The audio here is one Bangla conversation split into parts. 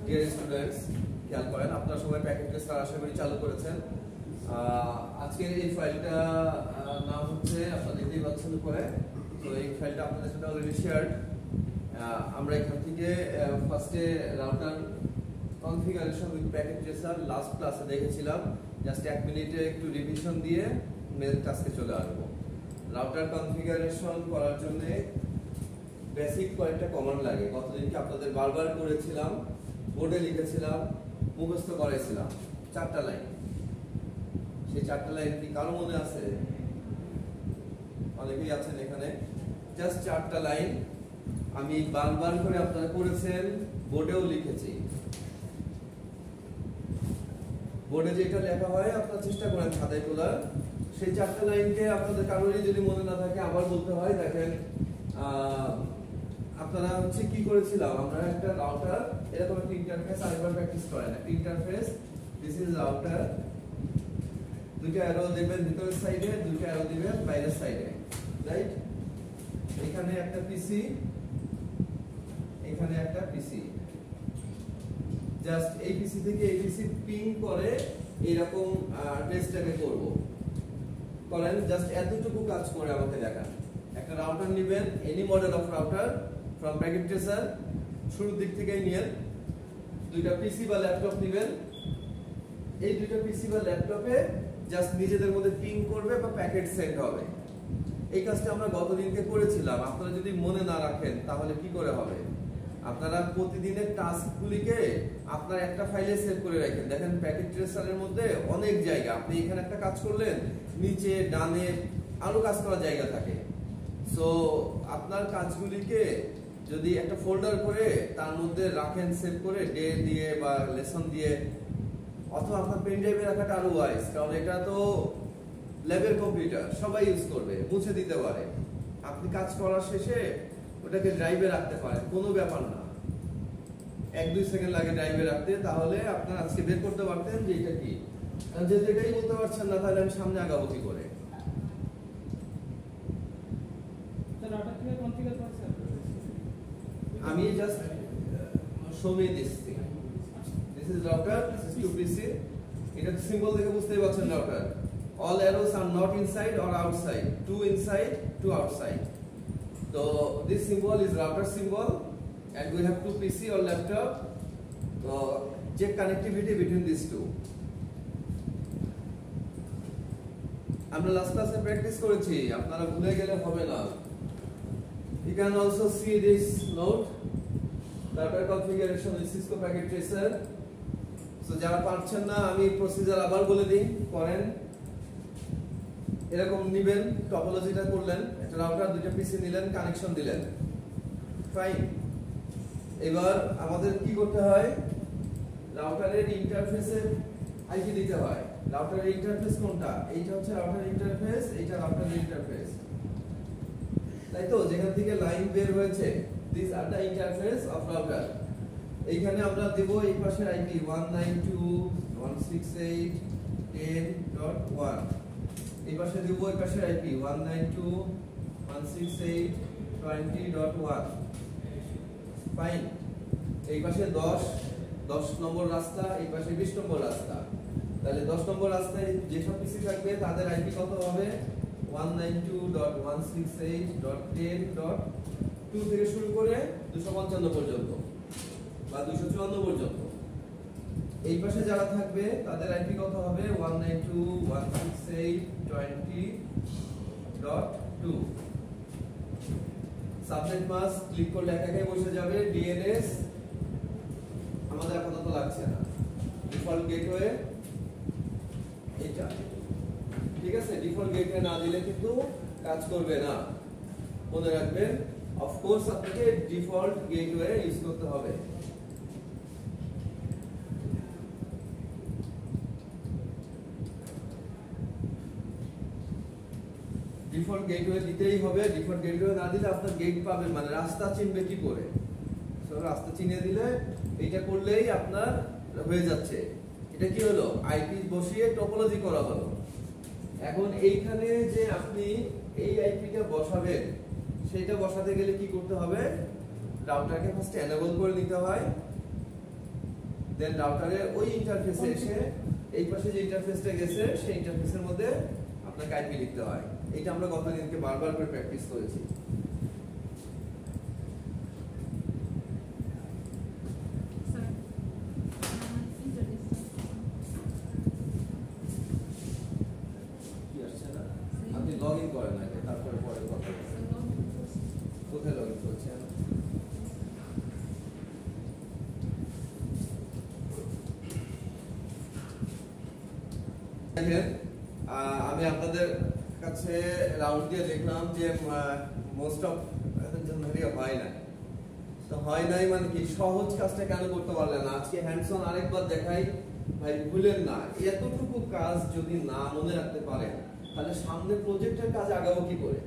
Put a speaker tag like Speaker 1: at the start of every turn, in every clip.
Speaker 1: ডিয়ার স্টুডেন্টস, খেয়াল করেন আপনারা সবাই প্যাকেট টেস্টার আশা করি চালু করেছেন। আজকের এই ফাইলটা নাম হচ্ছে আপনারা দেখতেই পাচ্ছেন উপরে। তো এই ফাইলটা আপনাদের সাথে অলরেডি শেয়ারড। আমরা এখান থেকে ফার্স্টে router configuration with packet tracer last ক্লাসে দেখেছিলাম। জাস্ট 1 মিনিটে একটু রিভিশন দিয়ে মেন টাস্কে চলে আসবো। রাউটার কনফিগারেশন করার জন্য বেসিক কয়েকটা কমান্ড লাগে। গতদিনকে আপনাদের বারবার করেছিলাম, বোর্ডে লিখেছিলাম, মুখস্থ করেছিলাম 4টা লাইন। সেই 4টা লাইন কি কারো মনে আছে? অনেকেই আছেন এখানে। জাস্ট 4টা লাইন আমি বারবার করে আপনারা করেছেন, বোর্ডেও লিখেছি। বোর্ডে যেটা লেখা হয় আপনারা চেষ্টা করেন খাতায় তোলার। সেই 4টা লাইনকে আপনাদের কারোরই যদি মনে না থাকে আবার বলতে হয়। দেখেন আপনারা হচ্ছে কি করেছিলাম, আমরা একটা রাউটার এরকম একটা ইন্টারফেস আরেকবার প্র্যাকটিস করেন। একটা ইন্টারফেস, দিস ইজ রাউটার। দুইটা অ্যারো দিবেন ভিতরের সাইডে, দুইটা অ্যারো দিবেন বাইরের সাইডে, রাইট? এখানে একটা পিসি, এখানে একটা পিসি। জাস্ট এই পিসি থেকে এই পিসি পিং করে এরকম টেস্টটাকে করব। করেন জাস্ট এতটুকু কাজ করে আমাকে দেখান। একটা রাউটার নেবেন, any model of router from packet tracer, শুরুর দিক থেকেই নিয়েন। দুইটা পিসি বা ল্যাপটপ নেবেন। এই দুইটা পিসি বা ল্যাপটপে জাস্ট নিজেদের মধ্যে পিং করবে বা প্যাকেট সেন্ড হবে। এই কাজটা আমরা গতদিনকে করেছিলাম। আপনারা যদি মনে না রাখেন তাহলে কি করে হবে? আপনারা প্রতিদিনের টাস্কগুলিকে আপনারা একটা ফাইলে সেভ করে রাখেন। দেখেন প্যাকেট ট্রেসারের মধ্যে অনেক জায়গা, আপনি এখানে একটা কাজ করলেন, নিচে ডানে আরো কাজ করার জায়গা থাকে। সো আপনার কাজগুলিকে যদি একটা ফোল্ডার করে তার মধ্যে রাখেন সেভ করে, ডে দিয়ে বা লেসন দিয়ে, অথবা আপনার পেন ড্রাইভে রাখাটা আরো ওয়াইজ, কারণ এটা তো ল্যাবের কম্পিউটার, সবাই ইউজ করবে, মুছে দিতে পারে। আপনি কাজ করার শেষে ওটাকে ড্রাইভে রাখতে পারেন, কোনো ব্যাপার না। 1-2 সেকেন্ড লাগে ড্রাইভে রাখতে, তাহলে আপনার আজকে বের করতে পারতেন যে এটা কি। যেহেতু এটাই বলতে পারছেন না, তাহলে আমি সামনে আগাবো কি করে? আমি just show me this thing. This is router, this is 2PC. এটা সিম্বল দেখে বুঝতেই পারছেন router. All arrows are not inside or outside. 2 inside, 2 outside. So this symbol is router symbol, and we have 2 PC or laptop. So check connectivity between these two. আমরা লাস্ট ক্লাসে প্র্যাকটিস করেছি, আপনারা ভুলে গেলে হবে না। You can also see this note, router configuration with Cisco packet tracer. So যারা পারছেন না আমি প্রসিজার আবার বলে দিই, করেন। এরকম নিবেন, টপোলজিটা করলেন, একটা রাউটার, দুইটা পিসি নিলেন, কানেকশন দিলেন, ফাইন। এবার আমাদের কি করতে হয়? রাউটারের ইন্টারফেসে আইপি দিতে হয়। রাউটারের ইন্টারফেস কোনটা? এইটা হচ্ছে রাউটার ইন্টারফেস, এইটা রাউটারের ইন্টারফেস, তাই তো? যেখান থেকে লাইন বের হয়েছে, this are the interface of router. এইখানে আমরা দেব এই পাশের আইপি 192.168.10.1, এই পাশে দেব এই পাশের আইপি 192.168.20.1, ফাইন। এই পাশে 10 নম্বর রাস্তা, এই পাশে 20 নম্বর রাস্তা। তাহলে 10 নম্বর রাস্তায় যেসব পিসি থাকবে তাদের আইপি কত হবে? 192.168.10.2 থেকে শুরু করে 255 পর্যন্ত বা 254 পর্যন্ত। এই পাশে যারা থাকবে তাদের আইপি কত হবে? 192.168.20.2। সাবনেট মাস্ক ক্লিক করলে একাই বসে যাবে। ডিএনএস আমাদের আপাতত লাগছে না, ডিফল্ট গেটওয়ে এটা, ঠিক আছে? ডিফল্ট গেটওয়ে না দিলে কিন্তু কাজ করবে না, মনে রাখবেন। অফকোর্স আপনাকে ডিফল্ট গেটওয়ে ইউজ করতে হবে। ডিফল্ট গেটওয়ে দিতেই হবে। ডিফল্ট গেটওয়ে না দিলে আপনার গেট পাবে, মানে রাস্তা চিনবে কি করে? সো রাস্তা চিনে দিলে এইটা করলেই আপনার হয়ে যাচ্ছে। এটা কি হলো? আইপি বসিয়ে টপোলজি করা হলো। এখন এইখানে যে আপনি এই আইপিটা বসাবেন, সেটা বসাতে গেলে কি করতে হবে? রাউটারকে ফার্স্ট এনেবল করে নিতে হয়। দেন রাউটারের ওই ইন্টারফেসে এসে এই পাশে যে ইন্টারফেসটা গেছে সেই ইন্টারফেসের মধ্যে আপনাকে আইপি লিখতে হয়। এটা আমরা গতদিনকে বারবার করে প্র্যাকটিস করেছি। আপনি লগ ইন করেন আগে, তারপরে পরে কথা বলবেন। কোথায় লগ ইন করছেন? দেখেন আমি আপনাদের কাছে রাউন্ড দিয়ে দেখলাম যে মোস্ট অফ হয় না। তো হয় নাই মানে কি, সহজ কাজটা কেন করতে পারলেন না? আজকে হ্যান্ডস অন আরেকবার দেখাই, ভাই ভুলেন না। এতটুকু কাজ যদি না মনে রাখতে পারেন তাহলে সামনে প্রজেক্টের কাজ আগাবো কি করে?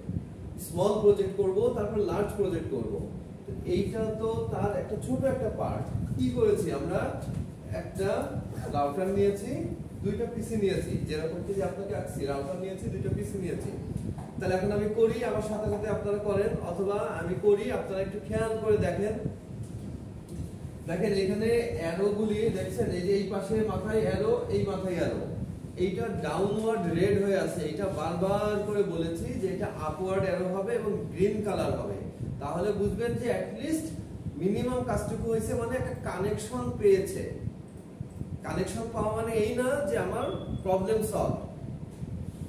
Speaker 1: স্মল প্রজেক্ট করব, তারপর লার্জ প্রজেক্ট করব। তো এইটা তো তার একটা ছোট একটা পার্ট। কি করেছি আমরা? একটা রাউটার নিয়েছি, দুইটা পিসি নিয়েছি, যেরকম কি আপনাকে আঁকছি, রাউটার নিয়েছি, দুইটা পিসি নিয়েছি। তাহলে এখন আমি করি, আমার সাথে সাথে আপনারা করেন, অথবা আমি করি, আপনারা একটু খেয়াল করে দেখেন। দেখেন এখানে অ্যারো গুলি দেখছেন, এই যে এই পাশে মাথায় অ্যারো, এই মাথায় অ্যারো। এইটা ডাউনওয়ার্ড রেড হয়ে আছে। এটা বারবার করে বলেছি যে এটা আপওয়ার্ড অ্যারো হবে এবং গ্রিন কালার হবে। তাহলে বুঝবেন যে অ্যাট লিস্ট মিনিমাম কাজটুকু হয়েছে, মানে একটা কানেকশন পেয়েছে। কানেকশন পাওয়া মানে এই না যে আমার প্রবলেম সলভ।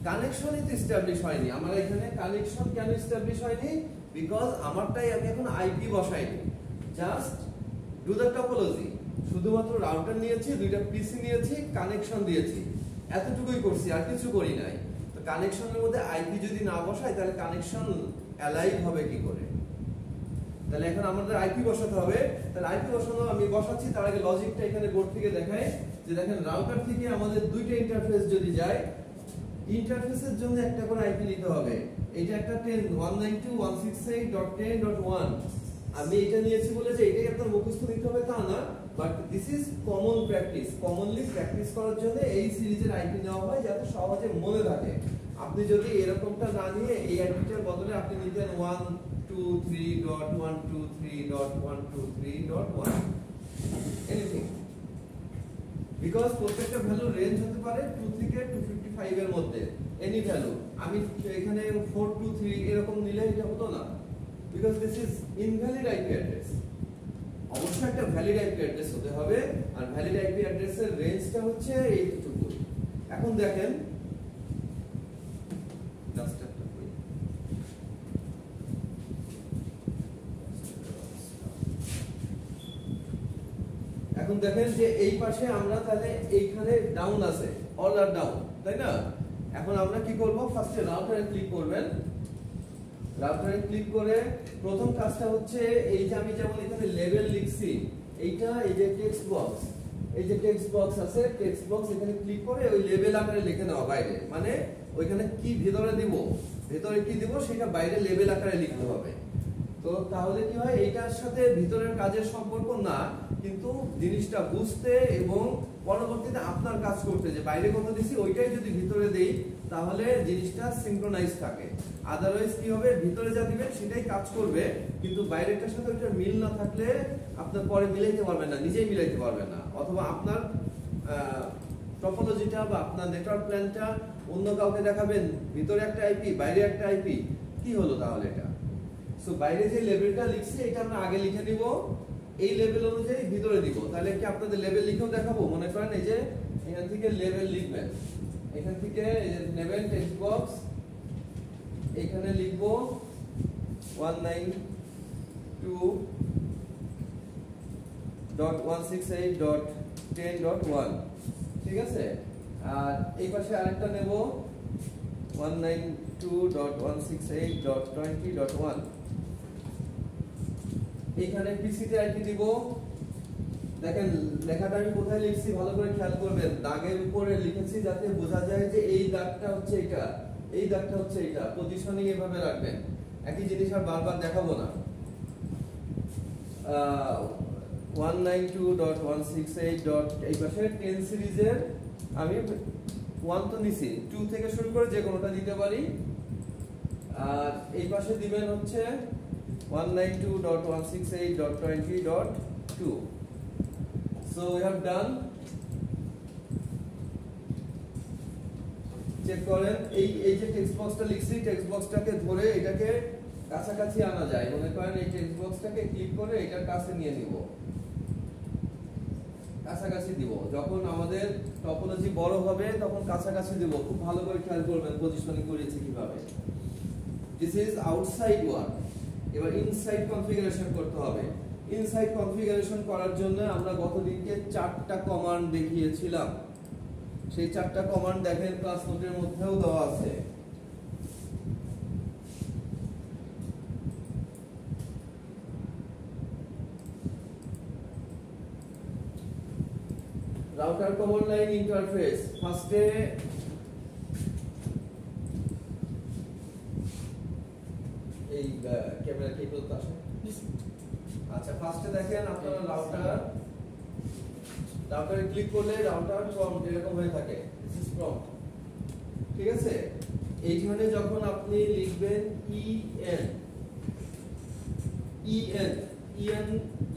Speaker 1: কানেকশনই তো এস্টাবলিশ হয়নি আমার এখানে। কানেকশন কেন এস্টাবলিশ হয়নি? বিকজ আমারটাই আমি এখন আইপি বসাইনি, জাস্ট ডু দ্য টপোলজি। শুধুমাত্র রাউটার নিয়েছি, দুইটা পিসি নিয়েছি, কানেকশন দিয়েছি, এতটুকুই করছি, আর কিছু করি নাই। তো কানেকশনের মধ্যে আইপি যদি না বসাই তাহলে কানেকশন অ্যালাইভ হবে কি করে? তাহলে এখন আমাদের আইপি বসাতে হবে। তাহলে আইপি বসানো আমি বসাচ্ছি, তার আগে লজিকটা এখানে বোর্ড থেকে দেখাই। যে দেখেন রাউটার থেকে আমাদের দুইটা ইন্টারফেস যদি যায়, ইন্টারফেসের জন্য একটা করে আইপি নিতে হবে। এটা একটা 192.168.10.1। আমি এটা নিয়েছি বলে যে এটাই আপনার মুখস্থ নিতে হবে তা না, but this is common practice. Commonly practice করার জন্য এই সিরিজের আইপি নেওয়া হয় যাতে সহজে মনে থাকে। আপনি যদি এরকমটা না নিয়ে এই আইপিটার বদলে আপনি নিতেন 123.123.123.1 এনিথিং, বিকজ প্রত্যেকটা ভ্যালু রেঞ্জ হতে পারে 2 থেকে 255 এর মধ্যে, এনি ভ্যালু। আমি এখানে 423 এরকম নিলে এটা হতো না, because this is invalid IP address. অবশ্যই একটা ভ্যালিড আইপি অ্যাড্রেস হতে হবে, আর ভ্যালিড আইপি অ্যাড্রেসের রেঞ্জটা হচ্ছে এইটুকু। এখন দেখেন এখন দেখেন যে এই পাশে আমরা তাহলে এইখানে ডাউন আছে, অল আর ডাউন, তাই না? এখন আমরা কি করব? ফার্স্টে রাউটারে ক্লিক করবেন। রাউটারে ক্লিক করে প্রথম কাজটা হচ্ছে এই যে আমি যেমন এখানে লেভেল লিখছি, এইটা এই যে টেক্সট বক্স, এই যে টেক্সট বক্স আছে, টেক্সট বক্স এখানে ক্লিক করে ওই লেভেল আকারে লিখে নেওয়া বাইরে। মানে ওইখানে কি ভিতরে দিব, ভিতরে কি দিব সেটা বাইরে লেভেল আকারে লিখতে হবে। তো তাহলে কি হয়, এইটার সাথে ভিতরের কাজের সম্পর্ক না, কিন্তু জিনিসটা বুঝতে এবং পরবর্তীতে আপনার কাজ করতে যে বাইরে কত দিছি ওইটাই যদি ভিতরে দেই তাহলে জিনিসটা সিনক্রোনাইজ থাকে। আদারওয়াইজ কি হবে, ভিতরে যা দিবেন সেটাই কাজ করবে, কিন্তু বাইরেটার সাথে ওইটা মিল না থাকলে আপনার পরে মিলাইতে পারবেন না, নিজেই মিলাইতে পারবেন না। অথবা আপনার টপোলজিটা বা আপনার নেটওয়ার্ক প্ল্যানটা অন্য কাউকে দেখাবেন, ভিতরে একটা আইপি বাইরে একটা আইপি, কি হলো তাহলে এটা? সো বাইরে যে লেভেলটা লিখছি এটা আমরা আগে লিখে দিব, এই লেভেল অনুযায়ী ভিতরে দিব। তাহলে কি আপনাদের লেভেল লিখেও দেখাবো? মনে করেন এই যে এখান থেকে লেভেল লিখবেন, এখান থেকে নেবেন টেক্সট বক্স, এখানে লিখবো 192.168.10.1, ঠিক আছে? আর এই পাশে আরেকটা নেব 192.168.20.1। এখানে পিসিতে আইপি দিব। দেখেন লেখাটা আমি কোথায় লিখছি ভালো করে খেয়াল করবেন, দাগের উপরে লিখেছি যাতে বোঝা যায় যে এই দাগটা হচ্ছে এটা, এই দাগটা হচ্ছে এটা। পজিশনিং এভাবে রাখবেন, একই জিনিস আর বারবার দেখাবো না। 192.168. এই পাশে 10 সিরিজের আমি 1 তো নিছি, 2 থেকে শুরু করে যে কোনোটা দিতে পারি। আর এই পাশে দিবেন হচ্ছে 192.168.20.2। So we have done. Check করেন এই যে টেক্সট বক্সটা লিখছি, টেক্সট বক্সটাকে ধরে এটাকে কাছাকাছি আনা যায়। মনে করেন এই টেক্সট বক্সটাকে ক্লিক করে এটার কাছে নিয়ে নিব, কাছাকাছি দিব। যখন আমাদের টপোলজি বড় হবে তখন কাছাকাছি দিব। খুব ভালো করে খেয়াল করবেন পজিশনিং করেছি কিভাবে। This is outside work. এবার ইনসাইড কনফিগারেশন করতে হবে। ইনসাইড কনফিগারেশন করার জন্য আমরা গতদিনকে 4টা কমান্ড দেখিয়েছিলাম। সেই 4টা কমান্ড দেখেন ক্লাস নোটের মধ্যেও দেওয়া আছে। রাউটার কমান্ড লাইন ইন্টারফেস ফার্স্টে এই ক্যামেরা কি বলতে আসে। আচ্ছা, ফার্স্টে দেখেন আপনারা রাউটারে ক্লিক করলে রাউটার প্রম্পট এরকম হয়ে থাকে। দিস ইজ প্রম্পট, ঠিক আছে। এইখানে যখন আপনি লিখবেন en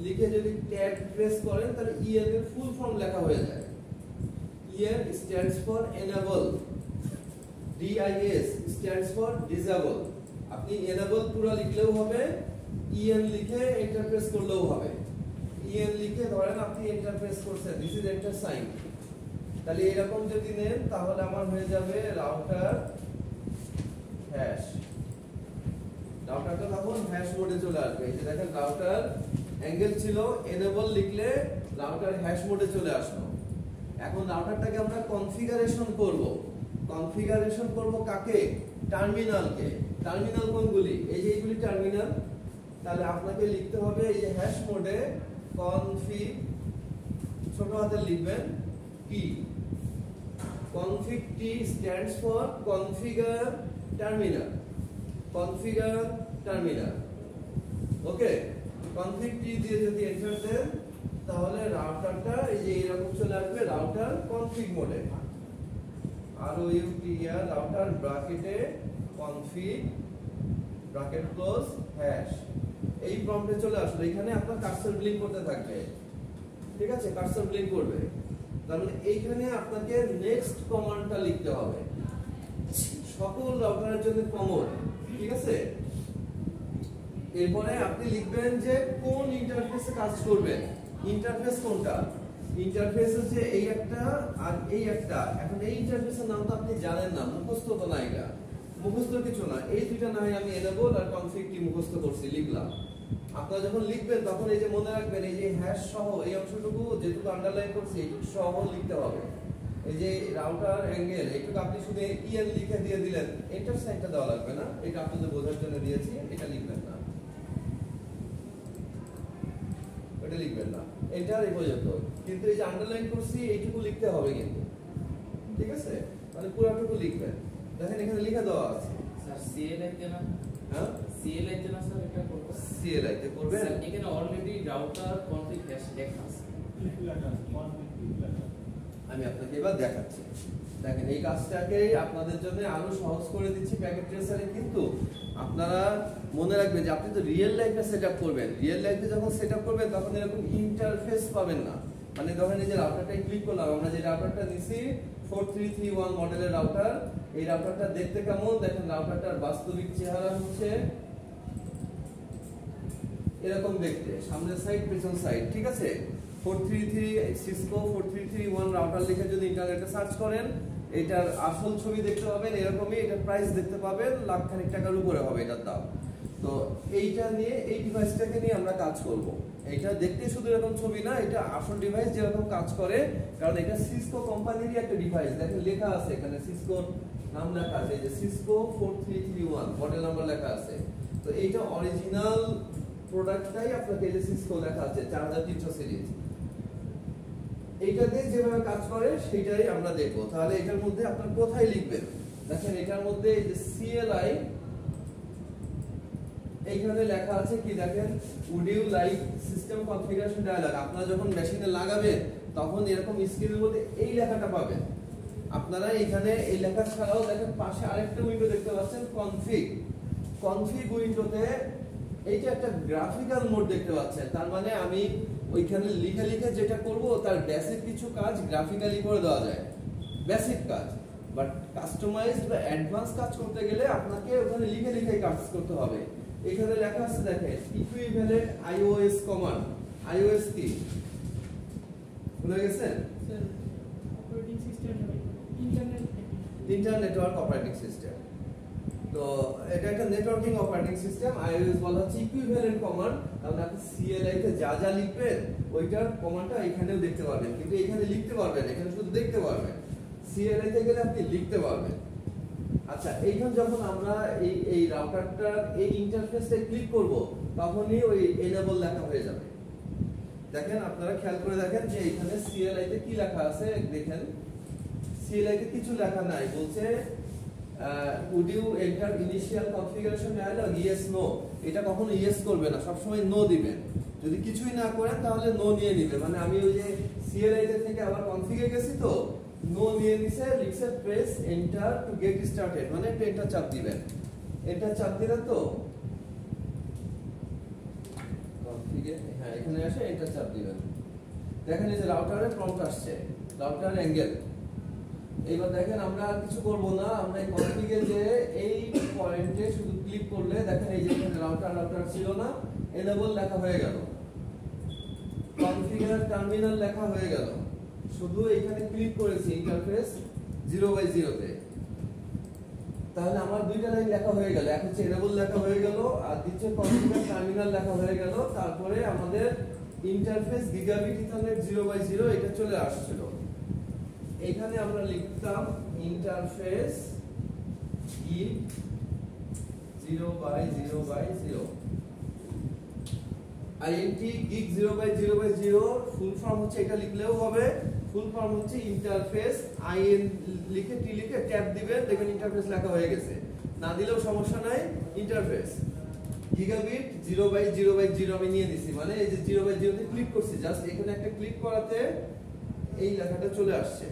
Speaker 1: লিখে যদি ট্যাব প্রেস করেন তাহলে en এর ফুল ফর্ম লেখা হয়ে যায়। en stands for enable, dis stands for disable। আপনি enable পুরো লিখলেও হবে, en লিখে এন্টার প্রেস করলেও হবে। en লিখে ধরেন আপনি এন্টার প্রেস করছেন, দিস ইজ এন্টার সাইন। তাহলে এরকম যদি নেন তাহলে আমার হয়ে যাবে রাউটার হ্যাশ। রাউটারটা তখন হ্যাশ মোডে চলে আসবে। এই যে দেখেন রাউটার অ্যাঙ্গেল ছিল, এনেবল লিখলে রাউটার হ্যাশ মোডে চলে আসলো। এখন রাউটারটাকে আমরা কনফিগারেশন করব। কনফিগারেশন করব কাকে? টার্মিনালকে। টার্মিনাল কোনগুলি? এই যে এইগুলি টার্মিনাল। তাহলে আপনাকে লিখতে হবে এই যে হ্যাশ মোডে কনফিগ, ছোট হাতে লিখবেন T. Config T stands for configure terminal. Configure terminal, okay. Config T দিয়ে যদি এন্টার দেন তাহলে রাউটারটা এই যে এরকম চলে আসবে, রাউটার কনফিগ মোডে। ROUTER রাউটার ব্র্যাকেটে কনফিগ ব্র্যাকেট ক্লোজ হ্যাশ, এই প্রম্পটে চলে আসলো। এখানে আপনার কার্সর ব্লিঙ্ক করতে থাকবে, ঠিক আছে। কার্সর ব্লিঙ্ক করবে, তার মানে এইখানে আপনাকে নেক্সট কমান্ডটা লিখতে হবে। সকল রাউটারের জন্য কমন, ঠিক আছে। এরপরে আপনি লিখবেন যে কোন ইন্টারফেসে কাজ করবেন। ইন্টারফেস কোনটা? ইন্টারফেস হচ্ছে এই একটা আর এই একটা। এখন এই ইন্টারফেসের নাম তো আপনি জানেন না, মুখস্থ তো না, এটা মুখস্থ কিছু না। এই দুইটা না হয় আমি এনেবল আর কনফিগ কি মুখস্থ করছি, লিখলাম। আপনারা যখন লিখবেন তখন এই যে মনে রাখবেন এই যে হ্যাশ সহ এই অংশটুকু যেটুকু আন্ডারলাইন করছি এইটুকু সহ লিখতে হবে। এই যে রাউটার অ্যাঙ্গেল এইটুকু আপনি শুধু en লিখে দিয়ে দিলেন, এন্টার সাইনটা দেওয়া লাগবে না। এটা আপনাদের বোঝার জন্য দিয়েছি, এটা লিখবেন না, এটা লিখবেন না, এন্টার এই পর্যন্ত। কিন্তু এই যে আন্ডারলাইন করছি এইটুকু লিখতে হবে কিন্তু, ঠিক আছে। মানে পুরোটুকু লিখবেন। দেখেন এখানে লিখে দেওয়া আছে
Speaker 2: স্যার CLI তে না,
Speaker 1: হ্যাঁ
Speaker 2: CLI তে না স্যার, এটা করব
Speaker 1: CLI তে করবেন।
Speaker 2: স্যার এখানে অলরেডি রাউটার কনফিগ হ্যাশ লেখা আছে।
Speaker 1: আমি আপনাকে এবার দেখাচ্ছি। দেখেন এই কাজটাকে আপনাদের জন্য আরো সহজ করে দিচ্ছি প্যাকেট ট্রেসারে। কিন্তু আপনারা মনে রাখবেন যে আপনি তো রিয়েল লাইফে সেটআপ করবেন। রিয়েল লাইফে যখন সেটআপ করবেন তখন এরকম ইন্টারফেস পাবেন না। মানে ধরেন এই যে রাউটারটাই ক্লিক করলাম, আমরা যে রাউটারটা নিছি 4331 মডেলের রাউটার। এই রাউটারটা দেখতে কেমন দেখেন, রাউটারটার বাস্তবিক চেহারা হচ্ছে এরকম দেখতে, সামনের সাইড পেছন সাইড, ঠিক আছে। 433 সিসকো 4331 রাউটার লিখে যদি ইন্টারনেটে সার্চ করেন এটার আসল ছবি দেখতে পাবেন এরকমই। এটার প্রাইস দেখতে পাবেন লাখ খানিক টাকার উপরে হবে এটার দাম। তো এইটা নিয়ে এই ডিভাইসটাকে নিয়ে আমরা কাজ করব। এটা দেখতে শুধু এরকম ছবি না, এটা আসল ডিভাইস যেরকম কাজ করে, কারণ এটা সিসকো কোম্পানিরই একটা ডিভাইস। দেখেন লেখা আছে এখানে, সিসকোর নাম লেখা আছে, এই যে সিসকো 4331 মডেল নাম্বার লেখা আছে। তো এইটা অরিজিনাল প্রোডাক্টটাই আপনাকে এই যে সিসকো লেখা আছে 4300 সিরিজ। এইটাতে যেভাবে কাজ করে সেটাই আমরা দেখব। তাহলে এটার মধ্যে আপনারা কোথায় লিখবেন দেখেন, এটার মধ্যে এই যে CLI এইখানে লেখা আছে কি দেখেন, would you like system configuration dialog। আপনারা যখন মেশিনে লাগাবেন তখন এরকম স্ক্রিনের মধ্যে এই লেখাটা পাবেন। আপনারা এখানে এই লেখা ছাড়াও দেখেন পাশে আরেকটা উইন্ডো দেখতে পাচ্ছেন কনফিগ। কনফিগ উইন্ডোতে এইটা একটা গ্রাফিক্যাল মোড দেখতে পাচ্ছেন। তার মানে আমি ওইখানে লিখে লিখে যেটা করব তার বেসিক কিছু কাজ গ্রাফিক্যালি করে দেওয়া যায়, বেসিক কাজ। বাট কাস্টমাইজড বা অ্যাডভান্স কাজ করতে গেলে আপনাকে ওখানে লিখে লিখে কাজ করতে হবে। এখানে লেখা আছে দেখেন ইকুইভ্যালেন্ট আইওএস কমান্ড। আইওএস কি ভুলে গেছেন?
Speaker 3: Operating system, internet
Speaker 1: network operating system. তো এটা একটা নেটওয়ার্কিং অপারেটিং সিস্টেম। আইওএস বলা হচ্ছে ইকুইভ্যালেন্ট কমান্ড। তাহলে আপনি সিএলআই তে যা যা লিখবেন ওইটার কমান্ডটা এখানেও দেখতে পারবেন, কিন্তু এখানে লিখতে পারবেন, এখানে শুধু দেখতে পারবেন। সিএলআই তে গেলে আপনি লিখতে পারবেন। আচ্ছা, এইখানে যখন আমরা এই রাউটারটার এই ইন্টারফেসে ক্লিক করব তখনই ওই এনেবল লেখা হয়ে যাবে। দেখেন আপনারা খেয়াল করে দেখেন যে এখানে সিএলআই তে কি লেখা আছে। দেখেন সিএলআই তে কিছু লেখা নাই, বলছে would you enter initial configuration dialog, yes no। এটা কখনো ইয়েস করবে না, সব সময় নো দিবেন। যদি কিছুই না করেন তাহলে নো নিয়ে নিবে। মানে আমি ওই যে সিএলআই থেকে আবার কনফিগে গেছি তো নো নিয়ে নিছে, লিখছে press enter to get started, মানে এন্টার চাপ দিবেন। এন্টার চাপ দিলেন তো কনফিগে, হ্যাঁ এখানে এসে এন্টার চাপ দিবেন। দেখেন এই যে রাউটারে প্রম্পট আসছে, রাউটার অ্যাঙ্গেল। এবার দেখেন আমরা আর কিছু করব না, আমরা এই কনফিগে যে এই পয়েন্টে শুধু ক্লিক করলে দেখেন এই যে এখানে রাউটার ছিল না, এনেবল লেখা হয়ে গেল, কনফিগার টার্মিনাল লেখা হয়ে গেল। শুধু এখানে ক্লিক করেছি ইন্টারফেস 0/0 তে, তাহলে আমার দুইটা লাইন লেখা হয়ে গেল। এক হচ্ছে এনেবল লেখা হয়ে গেল আর দ্বিতীয় কনফিগার টার্মিনাল লেখা হয়ে গেল। তারপরে আমাদের ইন্টারফেস গিগাবিট ইথারনেট 0/0 এটা চলে আসছিল। এখানে আমরা লিখতাম interface gig 0/0/0। Int gig 0/0/0 full form হচ্ছে, এটা লিখলেও হবে। ফুল ফর্ম হচ্ছে ইন্টারফেস, আইএন লিখে টি লিখে ট্যাব দিবেন, দেখেন ইন্টারফেস লেখা হয়ে গেছে। না দিলেও সমস্যা নাই, ইন্টারফেস গিগাবিট 0/0/0 আমি নিয়ে দিছি। মানে এই যে 0/0 তে ক্লিক করছি, জাস্ট এখানে একটা ক্লিক করাতে এই লেখাটা চলে আসছে।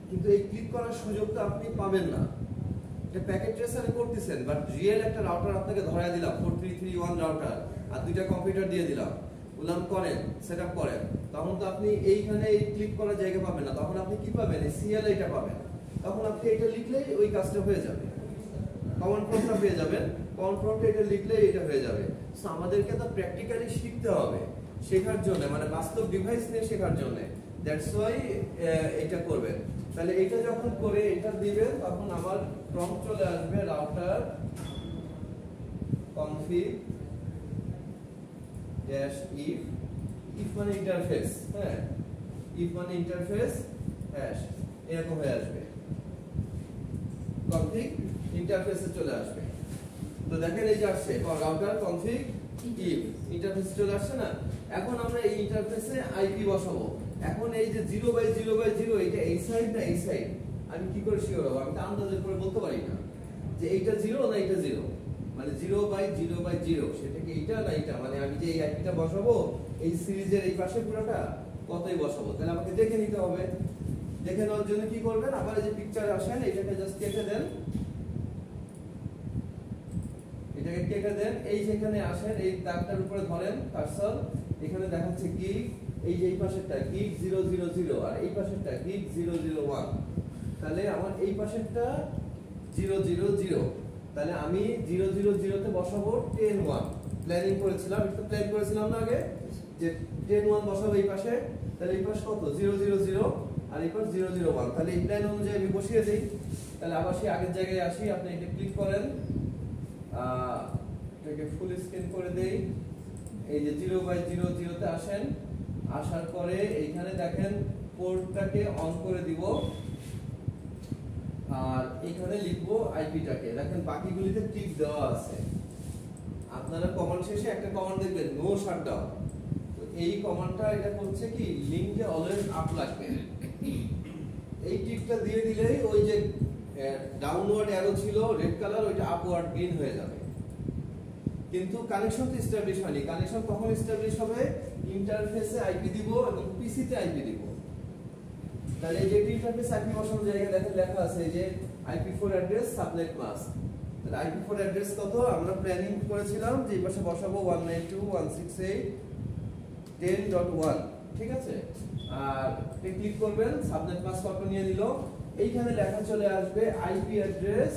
Speaker 1: কিন্তু এই ক্লিক করার সুযোগটা আপনি পাবেন না, এটা প্যাকেট ট্রেসারে করতেছেন। বাট রিয়েল একটা রাউটার আপনাকে ধরায় দিলাম 4331 রাউটার আর দুইটা কম্পিউটার দিয়ে দিলাম, বললাম করেন সেটআপ করেন, তখন তো আপনি এইখানে এই ক্লিক করার জায়গা পাবেন না। তখন আপনি কি পাবেন? এই সিএলআইটা পাবেন। তখন আপনি এটা লিখলেই ওই কাজটা হয়ে যাবে, কমান্ড প্রম্পটটা পেয়ে যাবেন। কমান্ড প্রম্পটে এটা লিখলেই এটা হয়ে যাবে। সো আমাদেরকে তো প্র্যাকটিক্যালি শিখতে হবে, শেখার জন্য, মানে বাস্তব ডিভাইস নিয়ে শেখার জন্য। দ্যাটস ওয়াই এটা করবেন। তাহলে এটা যখন করে এটা দিবেন তখন আমার প্রম্পট চলে আসবে রাউটার কনফিগ ড্যাশ ইফ মানে ইন্টারফেস, হ্যাঁ ইফ মানে ইন্টারফেস হ্যাশ, এরকম হয়ে আসবে, কনফিগ ইন্টারফেসে চলে আসবে। তো দেখেন এই যে আসছে রাউটার কনফিগ ইফ ইন্টারফেসে চলে আসছে না। এখন আমরা এই ইন্টারফেসে আইপি বসাবো। এখন এই যে 0/0/0 এটা এই সাইড না এই সাইড, আমি কি করে শিওর হবো? আমি তো আন্দাজে করে বলতে পারি না যে এইটা 0 না এইটা 0, মানে 0/0/0 সেটা কি এইটা না এইটা। মানে আমি যে এই আইপিটা বসাবো এই সিরিজের এই পাশে পুরোটা কতই বসাবো, তাহলে আমাকে দেখে নিতে হবে। দেখে নেওয়ার জন্য কি করবেন? আবার এই যে পিকচার আসেন, এটাকে জাস্ট কেটে দেন, এটাকে কেটে দেন। এই যেখানে আসেন এই দাগটার উপরে ধরেন কার্সর, এখানে দেখাচ্ছে গিগ, এই যে এই পাশেরটা গিগ 0/0/0 আর এই পাশেরটা গিগ 0/0/1। তাহলে আমার এই পাশেরটা 0/0/0, তাহলে আমি 0/0/0 তে বসাবো 10/1। প্ল্যানিং করেছিলাম, একটু প্ল্যান করেছিলাম না আগে যে 10/1 বসাবো এই পাশে। তাহলে এই পাশে কত? 0/0/0 আর এই পাশে 0/0/1। তাহলে এই প্ল্যান অনুযায়ী আমি বসিয়ে দেই। তাহলে আবার সেই আগের জায়গায় আসি, আপনি এটা ক্লিক করেন, এটাকে ফুল স্ক্রিন করে দেই। এই যে 0/0/0 তে আসেন, আসার পরে এইখানে দেখেন পোর্টটাকে অন করে দিব আর এখানে লিখবো আইপিটাকে। দেখেন বাকিগুলিতে টিক দেওয়া আছে। আপনারা কমান্ড শেষে একটা কমান্ড দেখবেন নো শাটডাউন। তো এই কমান্ডটা এটা করছে কি, লিংকে অলওয়েজ আপ লাগবে। এই টিকটা দিয়ে দিলেই ওই যে ডাউনওয়ার্ড অ্যারো ছিল রেড কালার, ওইটা আপওয়ার্ড গ্রিন হয়ে যাবে। কিন্তু কানেকশন তো এস্টাবলিশ হয়নি। কানেকশন কখন এস্টাবলিশ হবে? ইন্টারফেসে আইপি দিব এবং পিসিতে আইপি দিব। তাহলে এই যে ইন্টারফেস আইপি বসানোর জায়গা দেখেন লেখা আছে যে IP4 অ্যাড্রেস সাবনেট মাস্ক। তাহলে IP4 অ্যাড্রেস কত? আমরা প্ল্যানিং করেছিলাম যে এই পাশে বসাবো 192.168 10.1 ঠিক আছে। আর ক্লিক করবেন, সাবনেট মাস্ক কত নিয়ে নিল, এইখানে লেখা চলে আসবে আইপি অ্যাড্রেস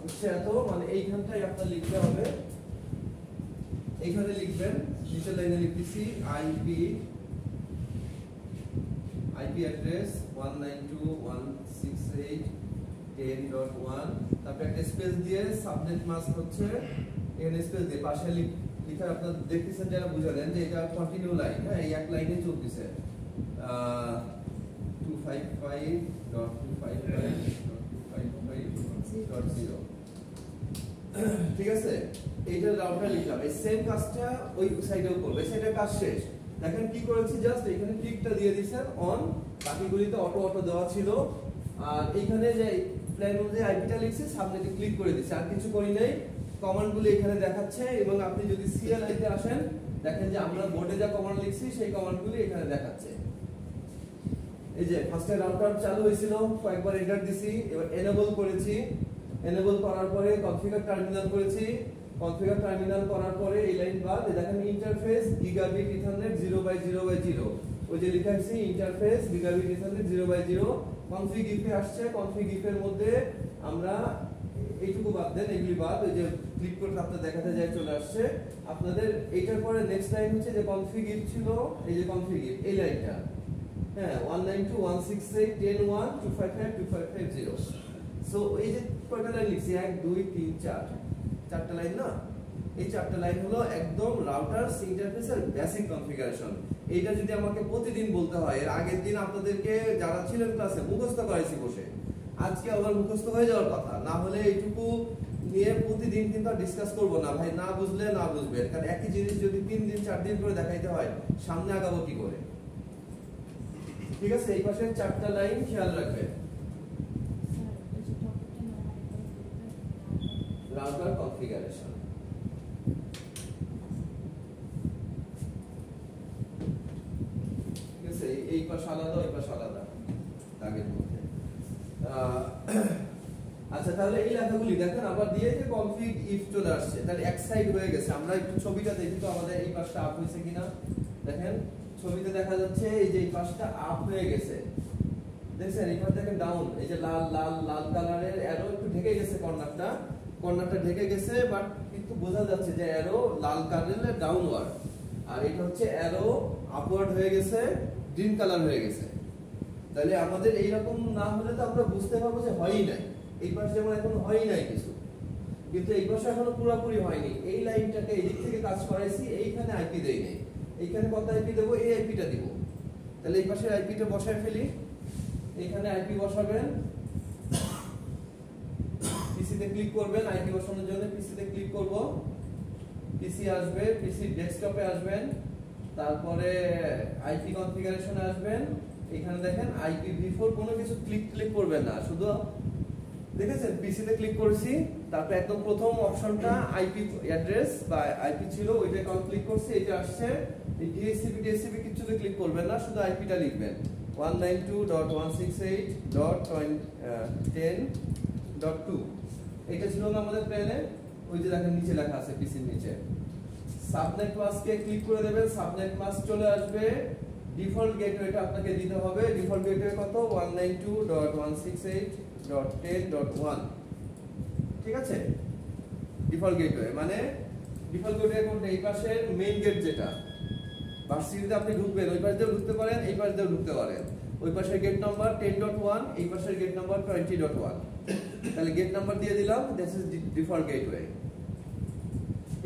Speaker 1: হচ্ছে এত, মানে এইখানটাই আপনার লিখতে হবে, এইখানে লিখবেন, নিচের লাইনে লিখতেছি আইপি অ্যাড্রেস 192.168.10.1, তারপর একটা স্পেস দিয়ে সাবনেট মাস্ক হচ্ছে এখানে স্পেস দিয়ে পাশে লিখে আপনারা দেখতেছেন যারা বুঝালেন যে এটা কন্টিনিউ লাইন, হ্যাঁ এই এক লাইনে চলতেছে 255.255.255.0 ঠিক আছে। এইটা রাউটার লিখলাম, এই সেম কাজটা ওই সাইডেও করবে, সেটা কাজ শেষ। দেখেন কি করেছি, জাস্ট এখানে ক্লিকটা দিয়ে দিয়েছেন অন, বাকিগুলিতে অটো দেওয়া ছিল, আর এইখানে যে প্ল্যান অনুযায়ী আইপিটা লিখছি সাবনেটে ক্লিক করে দিচ্ছি, আর কিছু করি নাই। কমান্ডগুলো এখানে দেখাচ্ছে, এবং আপনি যদি সিএলআই তে আসেন দেখেন যে আমরা বোর্ডে যা কমান্ড লিখছি সেই কমান্ডগুলো এখানে দেখাচ্ছে। এই যে ফার্স্টে রাউটার চালু হয়েছিল, কয়েকবার এন্টার দিছি, এবার এনেবল করেছি, এনেবল করার পরে কনফিগার টার্মিনাল করেছি, কনফিগার টার্মিনাল করার পরে এই লাইন বাদ দেখেন ইন্টারফেস গিগাবিট ইথারনেট 0/0/0, ওই যে লেখা আছে ইন্টারফেস গিগাবিট ইথারনেট 0/0, কনফিগ ইফে আসছে, কনফিগ ইফের মধ্যে আমরা এইটুকু বাদ দেন, এগুলি বাদ, ওই যে ক্লিক করতে আপনাদের দেখাতে যায় চলে আসছে আপনাদের। এইটার পরে নেক্সট লাইন হচ্ছে যে কনফিগ ইফ ছিল, এই যে কনফিগ ইফ এই লাইনটা, হ্যাঁ 192.168.255.255.0। সো এই যে কয়টা লাইন লিখছি, 1 2 3 4, চারটা লাইন না, এই চারটা লাইন হলো একদম রাউটার ইন্টারফেসের বেসিক কনফিগারেশন। এইটা যদি আমাকে প্রতিদিন বলতে হয়, এর আগের দিন আপনাদেরকে যারা ছিলেন ক্লাসে মুখস্থ করাইছি বসে, আজকে আবার মুখস্থ হয়ে যাওয়ার কথা, না হলে এইটুকু নিয়ে প্রতিদিন কিন্তু আর ডিসকাস করবো না ভাই, না বুঝলে না বুঝবেন, কারণ একই জিনিস যদি 3 দিন 4 দিন করে দেখাইতে হয় সামনে আগাবো কি করে, ঠিক আছে। এই পাশে চারটা লাইন খেয়াল রাখবেন, রাউটার কনফিগারেশন, ঠিক আছে, এই পাশ আলাদা ওই পাশ আলাদা আগের মধ্যে। আচ্ছা তাহলে এই লেখাগুলি দেখেন আবার দিয়ে যে কনফিগ ইফ চলে আসছে, তাহলে এক সাইড হয়ে গেছে। আমরা একটু ছবিটা দেখি তো আমাদের এই পাশটা আপ হয়েছে কিনা, দেখেন ছবিতে দেখা যাচ্ছে এই যে এই পাশটা আপ হয়ে গেছে, দেখছেন এই পাশ দেখেন ডাউন, এই যে লাল লাল লাল কালারের অ্যারো একটু ঢেকে গেছে, কর্নারটা ঢেকে গেছে, বাট কিন্তু বোঝা যাচ্ছে যে অ্যারো লাল কালারের ডাউনওয়ার্ড, আর এটা হচ্ছে অ্যারো আপওয়ার্ড হয়ে গেছে, গ্রিন কালার হয়ে গেছে। তাহলে আমাদের এইরকম না হলে তো আমরা বুঝতে পারবো যে হয়ই নাই, এই পাশে যেমন এখন হয়ই নাই কিছু, কিন্তু এই পাশে এখনো পুরোপুরি হয়নি। এই লাইনটাকে এই দিক থেকে কাজ করাইছি, এইখানে আইপি দেই নাই, এইখানে কত আইপি দেবো, এই আইপিটা দিব, তাহলে এই পাশে আইপিটা বসায় ফেলি, এইখানে আইপি বসাবেন, পিসিতে ক্লিক করবেন, আইপি বসানোর জন্য পিসিতে ক্লিক করব, পিসি আসবে, পিসি ডেস্কটপে আসবেন, তারপরে আইপি কনফিগারেশনে আসবেন, এখানে দেখেন IPv4, কোনো কিছু ক্লিক করবেন না, শুধু দেখেছেন পিসিতে ক্লিক করেছি, তারপর একদম প্রথম অপশনটা আইপি অ্যাড্রেস বা আইপি ছিল ওইটা ক্লিক করছি, এটা আসছে। এই DHCP কিছুতে ক্লিক করবেন না, শুধু আইপিটা লিখবেন 192.168.10.2, এটা ছিল না আমাদের প্ল্যানে, ওই যে দেখেন নিচে লেখা আছে পিসির নিচে। সাবনেট মাস্কে ক্লিক করে দেবেন, সাবনেট মাস্ক চলে আসবে, ডিফল্ট গেটওয়েটা আপনাকে দিতে হবে, ডিফল্ট গেটওয়ে কত 192.168.10.1, ঠিক আছে। ডিফল্ট গেটওয়ে মানে ডিফল্ট গেটওয়ে কোনটা, এই পাশের মেইন গেট যেটা ভার্সিটিতে আপনি ঢুকবেন, ওই পাশ দিয়েও ঢুকতে পারেন, এই পাশ দিয়েও ঢুকতে পারেন। ওই পাশের গেট নাম্বার 10.1, এই পাশের গেট নাম্বার 20.1, তাহলে গেট নাম্বার দিয়ে দিলাম, দিস ইজ ডিফল্ট গেটওয়ে।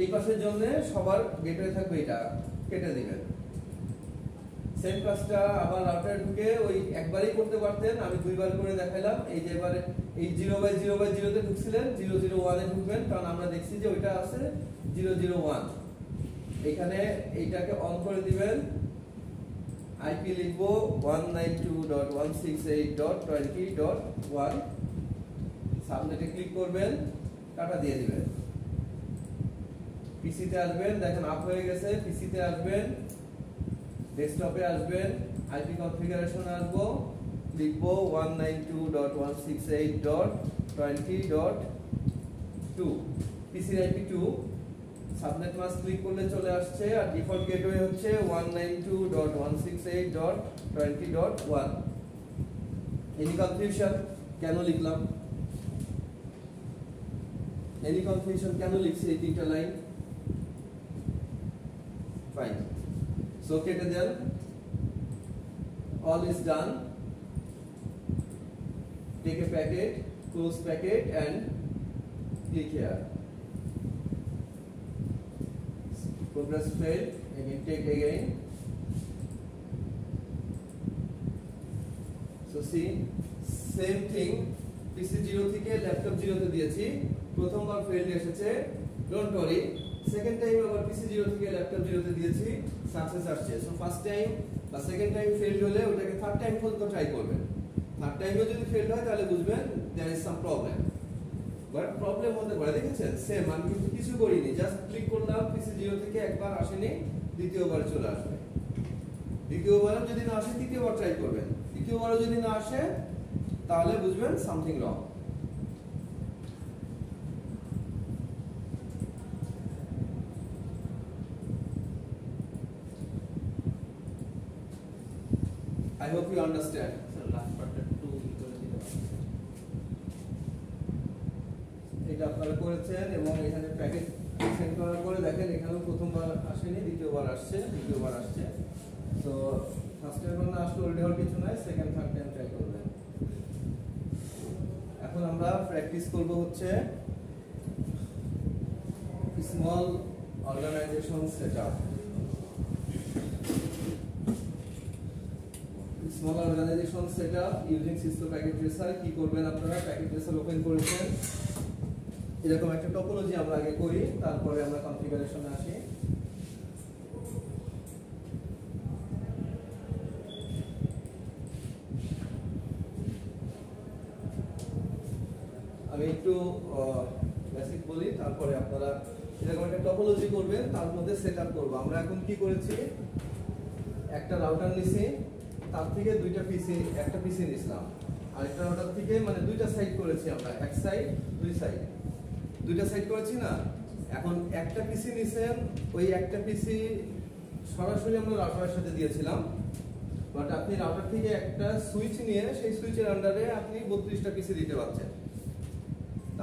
Speaker 1: এই পাশের জন্য সবার গেটওয়ে থাকবে, এটা কেটে দিবেন। সেম কাজটা আবার রাউটারে ঢুকে ওই একবারই করতে পারতেন, আমি দুইবার করে দেখাইলাম। এই যে এবারে এই 0/0/0 তে ঢুকছিলেন, 001 এ ঢুকবেন, কারণ আমরা দেখছি যে ওইটা আছে 001, এখানে এইটাকে অন করে দিবেন, আইপি লিখবো 192.168.20.1, সাবনেটে ক্লিক করবেন, কাটা দিয়ে দিবেন, পিসিতে আসবেন, দেখেন আপ হয়ে গেছে, পিসিতে আসবেন, ডেস্কটপে আসবেন, আইপি কনফিগারেশন আসবো, লিখবো 192.168.20.2, পিসির আইপি 2, সাবনেট মাস্ক ক্লিক করলে চলে আসছে, আর ডিফল্ট গেটওয়ে হচ্ছে 192.168.20.1। এনি কনফিউশন কেন লিখলাম, এনি কনফিউশন কেন লিখছি এই তিনটা লাইন? ফাইন, সো কেটে দেন। all is done, take a packet, close packet and click here. Progress failed, again take again. So see, same thing, PC 0 থেকে ল্যাপটপ 0 তে দিয়েছি, প্রথমবার ফেল্ড এসেছে, ডোন্ট ওয়ারি, সেকেন্ড টাইম আবার PC 0 থেকে ল্যাপটপ 0 তে দিয়েছি, সাকসেস আসছে। সো ফার্স্ট টাইম বা সেকেন্ড টাইম ফেল্ড হলে ওটাকে থার্ড টাইম পর্যন্ত ট্রাই করবেন। থার্ড টাইমে যদি ফেল্ড হয় তাহলে বুঝবেন there is some problem. But problem হতে পারে, দেখেছেন সেম, আমি কিন্তু কিছু করিনি, জাস্ট ক্লিক করলাম, PC 0 থেকে একবার আসেনি, দ্বিতীয়বার চলে আসবে। দ্বিতীয়বার যদি না আসে তৃতীয়বার ট্রাই করবেন, তৃতীয়বারও যদি না আসে তাহলে বুঝবেন something wrong. I hope you understand.
Speaker 2: Sir last পার্টটা 2 করে দিতে পারেন।
Speaker 1: এটা আপনারা করেছেন এবং এখানে প্যাকেজ সেন্ড করার পরে দেখেন এখানেও প্রথমবার আসেনি, দ্বিতীয়বার আসছে, দ্বিতীয়বার আসছে। তো ফার্স্ট টাইম না আসলে ওল্ড হওয়ার কিছু নাই, সেকেন্ড থার্ড টাইম ট্রাই করবেন। এখন আমরা প্র্যাকটিস করব হচ্ছে small organisation setup. Small organisation setup using Cisco packet tracer. কি করবেন আপনারা, প্যাকেট ট্রেসার ওপেন করেছেন, এরকম একটা টপোলজি আমরা আগে করি, তারপরে আমরা কনফিগারেশনে আসি। আমি একটু বেসিক বলি, তারপরে আপনারা এরকম একটা টপোলজি করবেন, তার মধ্যে সেটআপ করব। আমরা এখন কি করেছি, একটা রাউটার নিছি, তার থেকে দুইটা পিসি, একটা পিসি নিছিলাম, আরেকটা রাউটার থেকে, মানে দুইটা সাইড করেছি আমরা, এক সাইড দুই সাইড, দুইটা সাইড করেছি না। এখন একটা পিসি নিছেন, ওই একটা পিসি সরাসরি আমরা রাউটারের সাথে দিয়েছিলাম, বাট আপনি রাউটার থেকে একটা সুইচ নিয়ে সেই সুইচের আন্ডারে আপনি 32টা পিসি দিতে পারছেন।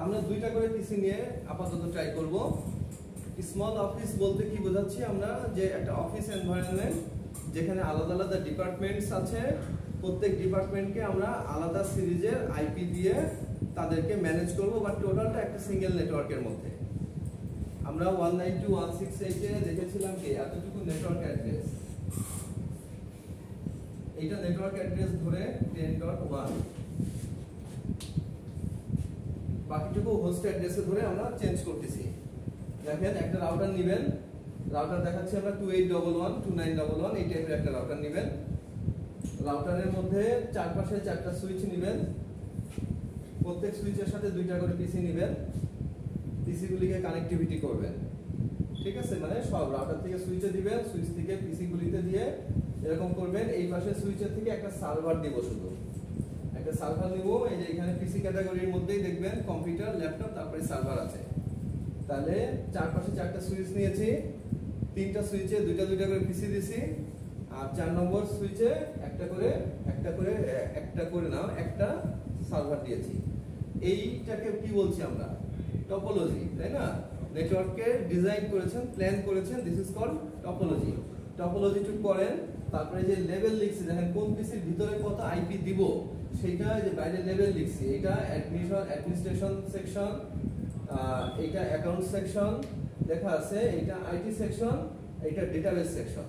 Speaker 1: আমরা দুইটা করে পিসি নিয়ে আপাতত ট্রাই করব। স্মল অফিস বলতে কি বোঝাচ্ছি আমরা, যে একটা অফিস এনভায়রনমেন্ট যেখানে আলাদা আলাদা ডিপার্টমেন্টস আছে, প্রত্যেক ডিপার্টমেন্টকে আমরা আলাদা সিরিজের আইপি দিয়ে তাদেরকে ম্যানেজ করব, বাট টোটালটা একটা সিঙ্গেল নেটওয়ার্কের মধ্যে। আমরা 192.168 এ দেখেছিলাম কি এতটুকু নেটওয়ার্ক অ্যাড্রেস, এইটা নেটওয়ার্ক অ্যাড্রেস ধরে 10.1, বাকিটুকু হোস্ট অ্যাড্রেসে ধরে আমরা চেঞ্জ করতেছি। দেখেন একটা রাউটার নেবেন, রাউটার দেখাচ্ছি আমরা 28112911, এই টাইপের একটা রাউটার নেবেন। রাউটারের মধ্যে চারপাশে 4টা সুইচ নেবেন, প্রত্যেক সুইচের সাথে 2টা করে পিসি নেবেন, পিসি গুলিকে কানেক্টিভিটি করবেন। ঠিক আছে, মানে সব রাউটার থেকে সুইচে দিবেন, সুইচ থেকে পিসি গুলিতে দিয়ে এরকম করবেন। এই পাশে সুইচের থেকে একটা সার্ভার দিব, শুধু একটা সার্ভার নিব। এই যে এখানে পিসি ক্যাটাগরির মধ্যেই দেখবেন কম্পিউটার, ল্যাপটপ, তারপরে সার্ভার আছে। তাহলে চারপাশে 4টা সুইচ নিয়েছি, 3টা সুইচে 2টা করে পিসি দিছি, আর 4 নম্বর সুইচে একটা করে নাও একটা সার্ভার দিয়েছি। এইটাকে কি বলছি আমরা, টপোলজি, তাই না? নেটওয়ার্কে ডিজাইন করেছেন, প্ল্যান করেছেন, this is called topology. Topology টু করেন, তারপরে যে লেভেল লিখছি, দেখেন কোন পিসির ভিতরে কত আইপি দিব সেটা, যে বাইরে লেভেল লিখছি, এটা অ্যাডমিনিস্ট্রেশন সেকশন, এটা অ্যাকাউন্ট সেকশন লেখা আছে, এটা আইটি সেকশন, এটা ডেটাবেস সেকশন।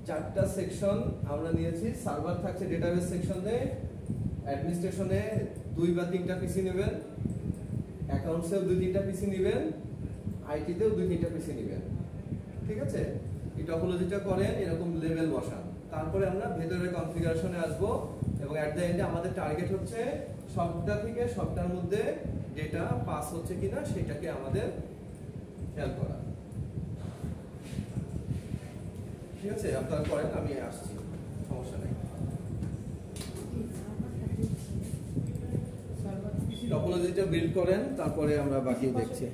Speaker 1: 4টা সেকশন আমরা নিয়েছি। সার্ভার থাকছে ডেটাবেস সেকশনে, অ্যাডমিনিস্ট্রেশনে 2 বা 3টা পিসি নেবেন, অ্যাকাউন্টসেও 2-3টা পিসি নেবেন, আইটিতেও 2-3টা পিসি নেবেন। ঠিক আছে, এই টপোলজিটা করেন, এরকম লেভেল বসান। তারপরে আমরা ভেতরে কনফিগারেশনে আসব এবং এট দ্য এন্ডে আমাদের টার্গেট হচ্ছে সবটা থেকে সবটার মধ্যে ডেটা পাস হচ্ছে কিনা সেটাকে আমাদের খেয়াল করা। ঠিক আছে, আপনারা করেন, আমি আসছি, সমস্যা নেই। টপোলজিটা বিল্ড করেন, তারপরে আমরা বাকি দেখছি।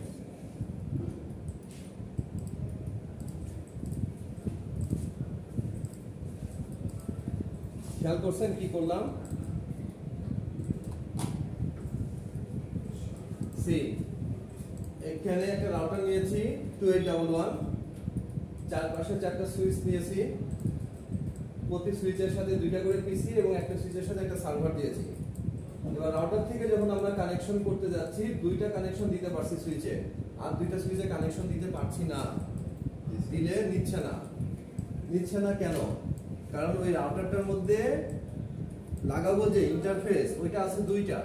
Speaker 1: খেয়াল করছেন কি করলাম? সি এখানে একটা রাউটার নিয়েছি 2811, চারপাশে চারটা সুইচ নিয়েছি, প্রতি সুইচের সাথে দুইটা করে পিসি এবং একটা সুইচের সাথে একটা সার্ভার দিয়েছি। এবার রাউটার থেকে যখন আমরা কানেকশন করতে যাচ্ছি, দুইটা কানেকশন দিতে পারছি সুইচে, আর দুইটা সুইচে কানেকশন দিতে পারছি না, দিলে নিচ্ছে না কেন? কারণ ওই রাউটারটার মধ্যে লাগাবো যে ইন্টারফেস ওইটা আছে দুইটা,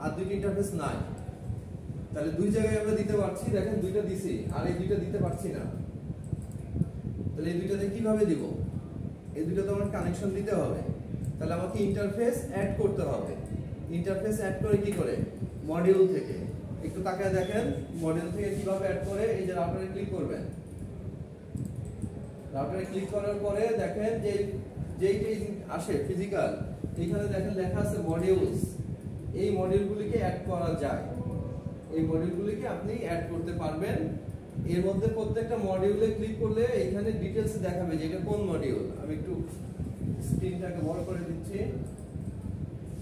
Speaker 1: আর দুইটা ইন্টারফেস নাই। তাহলে দুই জায়গায় আমরা দিতে পারছি, দেখেন দুইটা দিছি, আর এই দুইটা দিতে পারছি না। তাহলে এই দুইটাতে কিভাবে দিব? এই দুইটা তো আমার কানেকশন দিতে হবে, তাহলে আমাকে ইন্টারফেস অ্যাড করতে হবে। ইন্টারফেস অ্যাড করে কি করে? মডিউল থেকে। একটু তাকায় দেখেন মডিউল থেকে কিভাবে অ্যাড করে। এই যে রাউটারে ক্লিক করবেন, রাউটারে ক্লিক করার পরে দেখেন যে যেই আসে ফিজিক্যাল, এইখানে দেখেন লেখা আছে মডিউলস। এই মডিউলগুলিকে অ্যাড করা যায়, এই মডিউলগুলিকে আপনি অ্যাড করতে পারবেন। এর মধ্যে প্রত্যেকটা মডিউলে ক্লিক করলে এখানে ডিটেইলস দেখাবে যে এটা কোন মডিউল। আমি একটু স্ক্রিনটাকে বড় করে দিচ্ছি।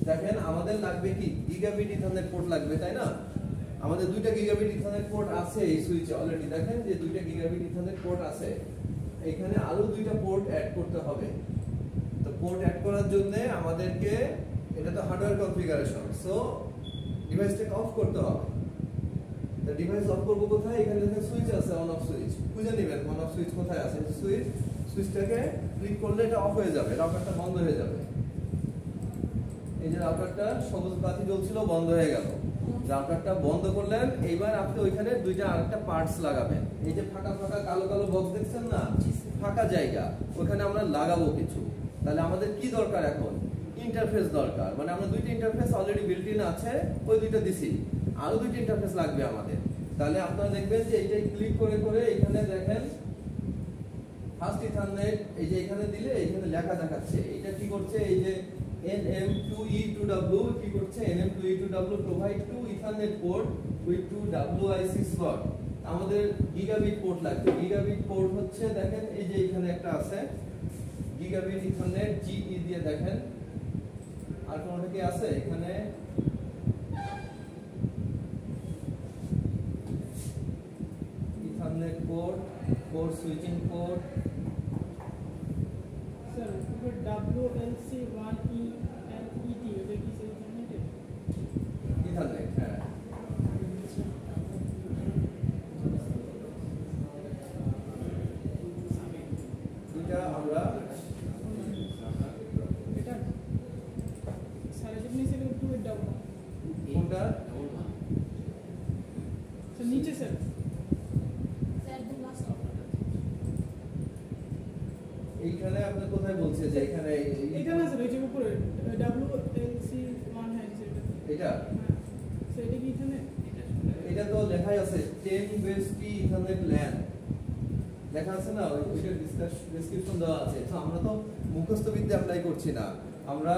Speaker 1: দেখেন আমাদের লাগবে কি গিগাবিট ইথারনেট পোর্ট লাগবে, তাই না? আমাদের দুইটা গিগাবিট ইথারনেট পোর্ট আছে এই সুইচে অলরেডি। দেখেন যে দুইটা গিগাবিট ইথারনেট পোর্ট আছে, এখানে আরো দুইটা পোর্ট অ্যাড করতে হবে। তো পোর্ট অ্যাড করার জন্য আমাদেরকে, এটা তো হার্ডওয়্যার কনফিগারেশন, সো ডিভাইসটাকে অফ করতে হবে। তো ডিভাইস অফ করব কোথায়? এখানে দেখেন সুইচ আছে, অন অফ সুইচ খুঁজে নেবেন। অন অফ সুইচ কোথায় আছে? সুইচটাকে ক্লিক করলে এটা অফ হয়ে যাবে, রাউটারটা বন্ধ হয়ে যাবে। এই যে রাউটারটা সবুজ বাতি জ্বলছিল, বন্ধ হয়ে গেল। রাউটারটা বন্ধ করলেন, এইবার আপনি ওইখানে দুইটা আরেকটা পার্টস লাগাবেন। এই যে ফাঁকা ফাঁকা কালো কালো বক্স দেখছেন না, ফাঁকা জায়গা, ওখানে আমরা লাগাবো কিছু। তাহলে আমাদের কি দরকার এখন? ইন্টারফেস দরকার। মানে আমরা দুইটা ইন্টারফেস অলরেডি বিল্ট ইন আছে, ওই দুইটা দিছি, আরো দুইটা ইন্টারফেস লাগবে আমাদের। তাহলে আপনারা দেখবেন যে এইটাই ক্লিক করে করে এখানে দেখেন ফার্স্ট ইথারনেট, এই যে এখানে দিলে এখানে লেখা দেখাচ্ছে। এটা কি করছে? এই যে NM2E2W কি করছে? NM2E2W provide 2 Ethernet port with 2 WIC slot। আমাদের গিগাবিট পোর্ট লাগবে। গিগাবিট পোর্ট হচ্ছে দেখেন এই যে এখানে একটা আছে গিগাবিট ইথারনেট GE দিয়ে দেখেন। আর কোনটা কি আছে এখানে? Ethernet port, port switching port,
Speaker 3: sir WLC1E and ET এটা কি সেই ইন্টারনেটে?
Speaker 1: ইথারনেট, হ্যাঁ। দুইটা আমরা
Speaker 3: এটা স্যার এটা নিচে একটু ডাউন
Speaker 1: কোনটা?
Speaker 3: স্যার নিচে স্যার
Speaker 1: এইখানে আপনি কোথায় বলছেন যে এখানে?
Speaker 3: এখানে স্যার এই যে উপরে WLC1 হ্যাঁ সেটা।
Speaker 1: এটা
Speaker 3: স্যার এটা কি এখানে?
Speaker 1: এটা তো লেখাই আছে 10 বেসটি ইথারনেট ল্যান লেখা আছে না, ওইটার ডেসক্রিপশন দেওয়া আছে। তো আমরা তো মুখস্থ বিদ্যা অ্যাপ্লাই করছি না, আমরা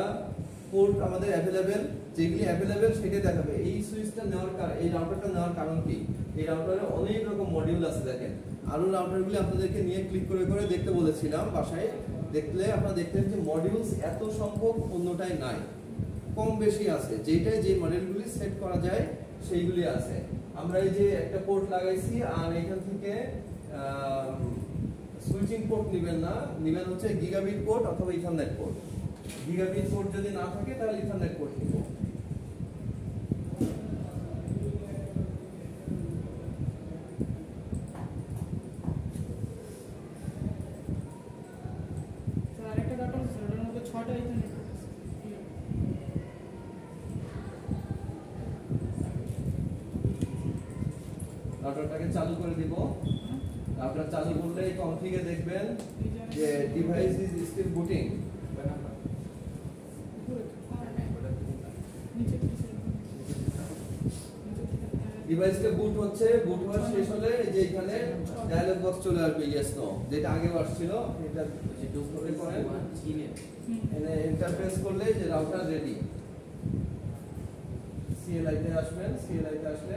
Speaker 1: পোর্ট আমাদের অ্যাভেলেবেল, যেগুলি অ্যাভেলেবেল সেটাই দেখাবে। এই সুইচটা নেওয়ার কারণ, এই রাউটারটা নেওয়ার কারণ কি? এই রাউটারে অনেক রকম মডিউল আছে দেখেন। আরো রাউটারগুলি আপনাদেরকে নিয়ে ক্লিক করে করে দেখতে বলেছিলাম, বাসায় দেখলে আপনারা দেখতেন যে মডিউলস এত সংখ্যক অন্যটাই নাই, কম বেশি আছে। যেটাই যে মডিউলগুলি সেট করা যায় সেইগুলি আছে। আমরা এই যে একটা পোর্ট লাগাইছি, আর এখান থেকে সুইচিং পোর্ট নেবেন না, নেবেন হচ্ছে গিগাবিট পোর্ট অথবা ইথারনেট পোর্ট। গিগাবিট পোর্ট যদি না থাকে তাহলে ইথারনেট পোর্ট নিব।
Speaker 3: স্যার আরেকটা ডাটা স্যার এর মধ্যে 6টা ইন্টারনেট আছে।
Speaker 1: রাউটারটাকে চালু করে দিব। রাউটার চালু করলে এই কনফিগে দেখবেন যে ডিভাইস ইজ স্টিল বুটিং। ডিভাইসটা বুট হচ্ছে, বুট হওয়া শেষ হলে যে এখানে ডায়লগ বক্স চলে আসবে ইয়েস নো, যেটা আগে আসছিল। এটা ডুপ্লিকেট করে এনে ইন্টারফেস করলে যে রাউটার রেডি। CLI তে আসবেন, CLI তে আসলে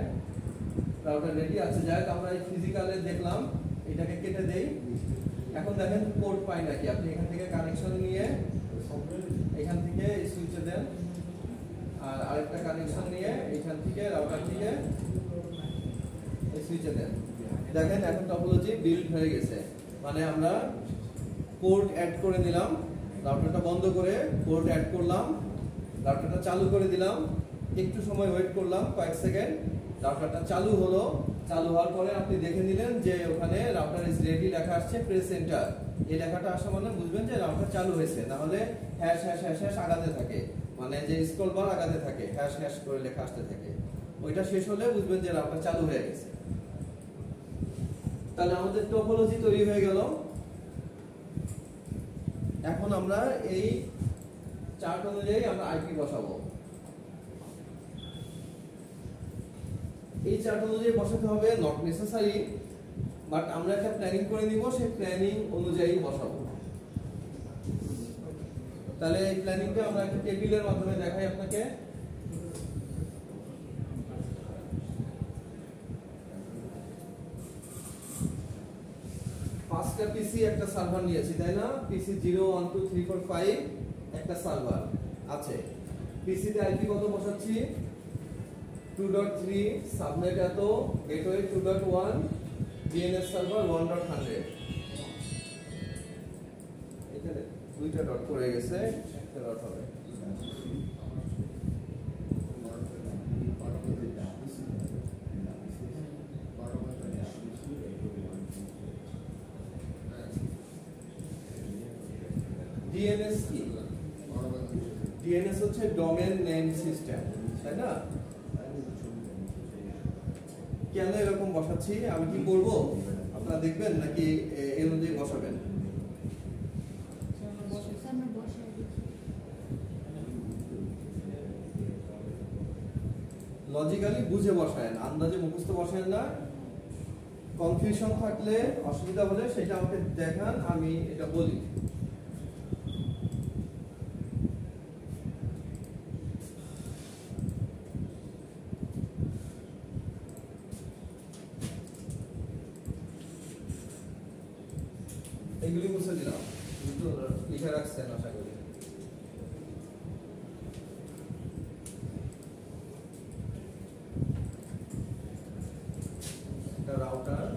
Speaker 1: রাউটার রেডি আছে। যাক আমরা এই ফিজিক্যালে দেখলাম, এটাকে কেটে দেই। এখন দেখেন পোর্ট পাই নাকি, আপনি এখান থেকে কানেকশন নিয়ে এখান থেকে সুইচে দেন, আর আরেকটা কানেকশন নিয়ে এখান থেকে রাউটার থেকে এই সুইচে দেন। দেখেন এখন টপোলজি বিল্ড হয়ে গেছে, মানে আমরা পোর্ট অ্যাড করে নিলাম, রাউটারটা বন্ধ করে পোর্ট অ্যাড করলাম, রাউটারটা চালু করে দিলাম, একটু সময় ওয়েট করলাম কয়েক সেকেন্ড, রাউটারটা চালু হলো। চালু হওয়ার পরে আপনি দেখে নিলেন যে ওখানে রাউটার ইজ রেডি লেখা আসছে, প্রেস এন্টার। এই লেখাটা আসা মানে বুঝবেন যে রাউটার চালু হয়েছে, তাহলে হ্যাশ হ্যাশ হ্যাশ হ্যাশ আগাতে থাকে, মানে যে স্ক্রল বার আগাতে থাকে, হ্যাশ হ্যাশ করে লেখা আসতে থাকে। ওইটা শেষ হলে বুঝবেন যে রাউটার চালু হয়ে গেছে। তাহলে আমাদের টপোলজি তৈরি হয়ে গেল। এখন আমরা এই চার্ট অনুযায়ী আমরা আইপি বসাবো। এই চার্ট অনুযায়ী বসাতে হবে, নট নেসেসারি, বাট আমরা একটা প্ল্যানিং করে নিব, সেই প্ল্যানিং অনুযায়ী বসাবো। তাহলে এই প্ল্যানিংটা আমরা একটা টেবিলের মাধ্যমে দেখাই আপনাকে। পাঁচটা পিসি একটা সার্ভার নিয়েছি, তাই না? পিসি 0 1 2 3 4 5 একটা সার্ভার আছে। পিসিতে আইপি কত বসাচ্ছি? 2.3, সাবনেট এত, গেটওয়ে 2.1, ডিএনএস সার্ভার 1.100। এখানে দুইটা ডট পড়ে গেছে, একটা ডট হবে। ডিএনএস কি? ডিএনএস হচ্ছে ডোমেন নেম সিস্টেম, তাই না? কেন এরকম বসাচ্ছি, আমি কি করব আপনারা দেখবেন নাকি এর অনুযায়ী বসাবেন? লজিক্যালি বুঝে বসায়েন, আন্দাজে মুখস্থ বসায়েন না। কনফিউশন থাকলে, অসুবিধা হলে সেটা আমাকে দেখান, আমি এটা বলি। এগুলি মুছে দিলাম, লিখে রাখছেন আশা করি। রাউটার,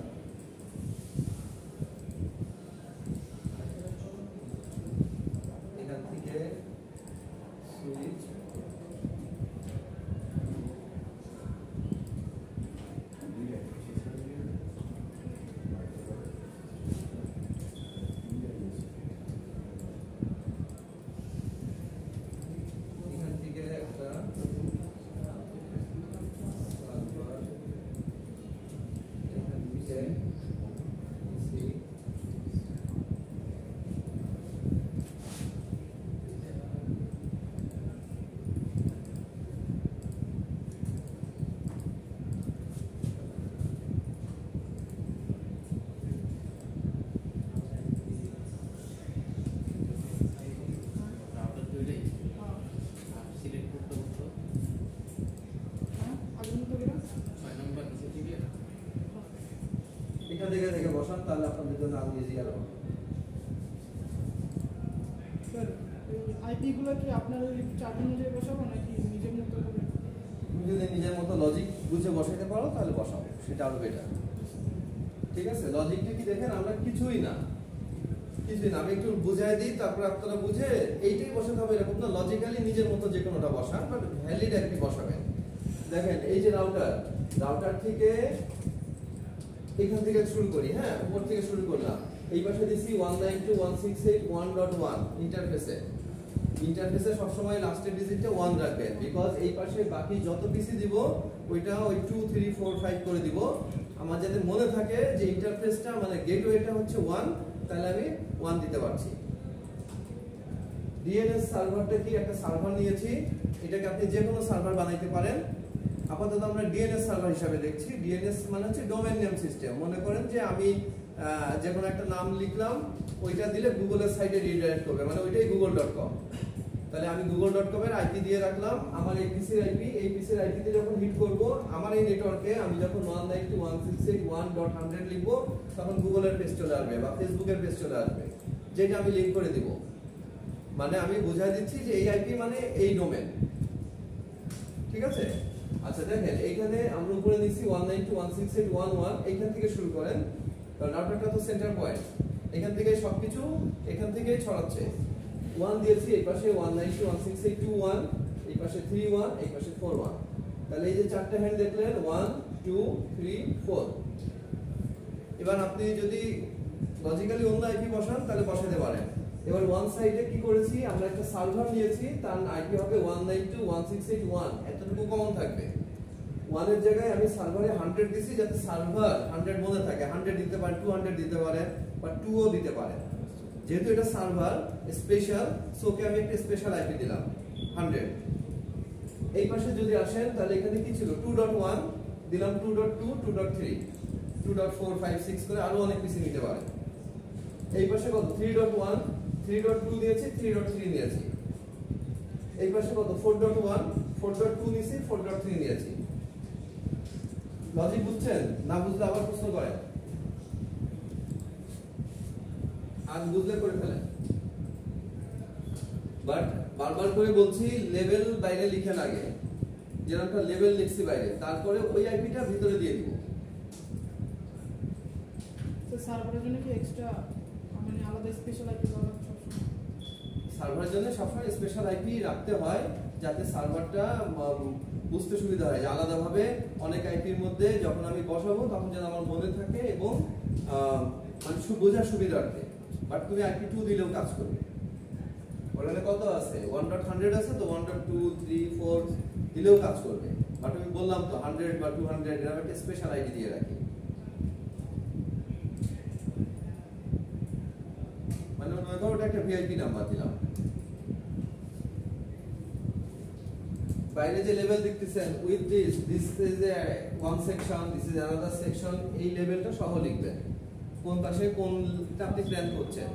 Speaker 1: এখান থেকে সুইচ, এখান থেকে একটা সার্ভার, এখান থেকে পিসি,
Speaker 2: রাউটার দুইটাই আর সিলেক্ট করতে হতো 6 নম্বর নিচে থেকে
Speaker 1: এটা দেখে বসান, তাহলে আপনাদের জন্য আরো ইজি হবে।
Speaker 3: স্যার আইপি গুলো কি আপনার ওই চার্ট অনুযায়ী বসাবো নাকি নিজের মতো করে?
Speaker 1: তুমি যদি নিজের মতো লজিক বুঝে বসাইতে পারো তাহলে বসাও, সেটা আরো বেটার। ঠিক আছে, লজিকটা কি দেখেন, আমরা কিছুই না, আমি একটু বুঝাই দিই, তারপর আপনারা বুঝে এইটাই বসাতে হবে এরকম না। লজিক্যালি নিজের মতো যে কোনোটা বসান, বাট ভ্যালিড একটি বসাবেন। দেখেন এই যে রাউটার থেকে এখান থেকে শুরু করি, হ্যাঁ, উপর থেকে শুরু করলাম। এই পাশে দিছি 192.168.1.1 ইন্টারফেসে সবসময় লাস্টের ডিজিটটা 1 রাখবেন, বিকজ এই পাশে বাকি যত পিসি দিব ওইটা ওই 2 3 4 5 করে দিব। আমার যাতে মনে থাকে যে ইন্টারফেসটা মানে গেটওয়েটা হচ্ছে 1, তাহলে আমি 1 দিতে পারছি। ডিএনএস সার্ভারটা কি? একটা সার্ভার নিয়েছি, এটাকে আপনি যে কোনো সার্ভার বানাইতে পারেন। আপাতত আমরা ডিএনএস সার্ভার হিসাবে দেখছি। ডিএনএস মানে হচ্ছে ডোমেইন নেম সিস্টেম। মনে করেন যে আমি যে কোনো একটা নাম লিখলাম, ওইটা দিলে গুগলের সাইটে রিডাইরেক্ট করবে, মানে ওইটাই google.com। তাহলে আমি google.com এর আইপি দিয়ে রাখলাম, আমার এই পিসির আইপি, এই পিসির আইপি তে যখন হিট করব আমার এই নেটওয়ার্কে আমি যখন 192.168.100 লিখব তখন গুগল এর পেজ চলে আসবে বা ফেসবুক এর পেজ চলে আসবে, যেটা আমি লিংক করে দিব। মানে আমি বুঝাই দিচ্ছি যে এই আইপি মানে এই ডোমেন, ঠিক আছে? আচ্ছা দেখেন এইখানে আমরা উপরে নিছি 192.168.1.1, এইখান থেকে শুরু করেন, কারণ রাউটারটা তো সেন্টার পয়েন্ট, এখান থেকে সবকিছু এখান থেকেই ছড়াচ্ছে। 1 দিয়েছি, এই পাশে 192.168.2.1, এই পাশে 3.1, এই পাশে 4.1। তাহলে এই যে চারটা হ্যান্ড দেখলেন 1 2 3 4। এবার আপনি যদি লজিক্যালি অন্য আইপি বসান তাহলে বসাতে পারেন। এবার ওয়ান সাইডে কি করেছি, আমরা একটা সার্ভার নিয়েছি, তার আইপি হবে 192.168.1, এতটুকু কমন থাকবে। 1 এর জায়গায় আমি সার্ভারে 100 দিছি, যাতে সার্ভার 100 মনে থাকে। 100 দিতে পারেন, 200 দিতে পারেন, বা 2 ও দিতে পারেন। যেহেতু এটা সার্ভার স্পেশাল, সোকে আমি একটা স্পেশাল আইপি দিলাম 100। এই পাশে যদি আসেন তাহলে এখানে কি ছিল, 2.1 দিলাম, 2.2, 2.3, 2.4, 5, 6 করে আরো অনেক পিসি নিতে পারেন। এই পাশে কত, 3.1, 3.2 দিয়েছি, 3.3 নিয়েছি। এই পাশে কত, 4.1, 4.2 নিয়েছি, 4.3 নিয়েছি। লজিক বুঝছেন? না বুঝলে আবার প্রশ্ন করেন, আজ বুঝলে করে ফেলেন। বাট বারবার করে বলছি, লেভেল বাইরে লিখে লাগে, যেন একটা লেভেল লিখছি বাইরে, তারপরে ওই আইপিটা ভিতরে দিয়ে দিব।
Speaker 3: তো সার্ভারের জন্য কি এক্সট্রা মানে আলাদা স্পেশাল আইপি ব্যবহার করতে হবে?
Speaker 1: সার্ভারের জন্য সবসময় স্পেশাল আইপি রাখতে হয়, যাতে সার্ভারটা বুঝতে সুবিধা হয়, যে আলাদাভাবে অনেক আইপির মধ্যে যখন আমি বসাবো তখন যেন আমার মনে থাকে এবং মানে বোঝার সুবিধার্থে। বাট তুমি আইপি 2 দিলেও কাজ করবে। ওখানে কত আছে, 1.100 আছে, তো 1.2 3 4 দিলেও কাজ করবে। বাট আমি বললাম তো 100 বা 200 এর একটা স্পেশাল আইডি দিয়ে রাখি। মানে ওটা একটা ভিআইপি নাম্বার দিলাম। বাইরে যে লেভেল দেখতেছেন, with this is a one section, this is another section, এই লেভেলটা সহ লিখবেন, কোন পাশে কোনটা আপনি প্ল্যান করছেন।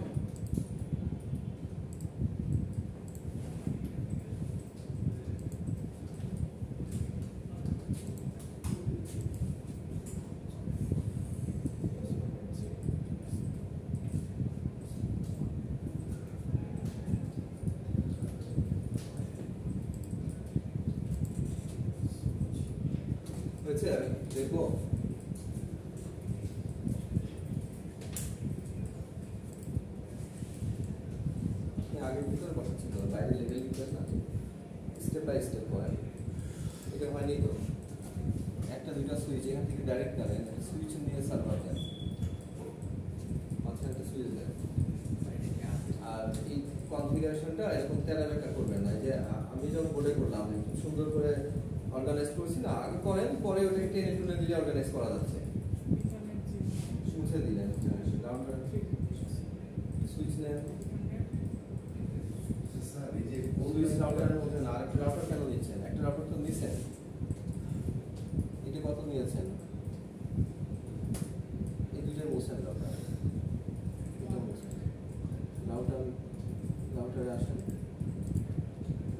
Speaker 1: হয়েছে? দেখবো আগের ভিতরে বসাচ্ছি তো, বাইরে লেভেল লিখবেন না, স্টেপ বাই স্টেপ করেন। এটা হয়নি তো, একটা দুইটা সুইচ এখান থেকে ডাইরেক্ট কারেন্ট, সুইচ নিয়ে সার্ভার দেন, মাঝখানে একটা সুইচ দেন। আর এই কনফিগারেশনটা এরকম তেরা বেকা করবেন না, যে আমি যখন বোর্ডে করলাম খুব সুন্দর করে অর্গানাইজ করছি না, আগে করেন, পরে ওটাকে টেনে টুনে দিলে অর্গানাইজ করা যাচ্ছে। মুছে দিলেন, সুইচ নেন, সুইচ রাউটারের মধ্যে না, আরেকটা রাউটার কেন নিচ্ছেন? একটা রাউটার তো নিছেন, এটা কত নিয়েছেন? এই দুটোর মুছেন রাউটার, রাউটারে আসেন,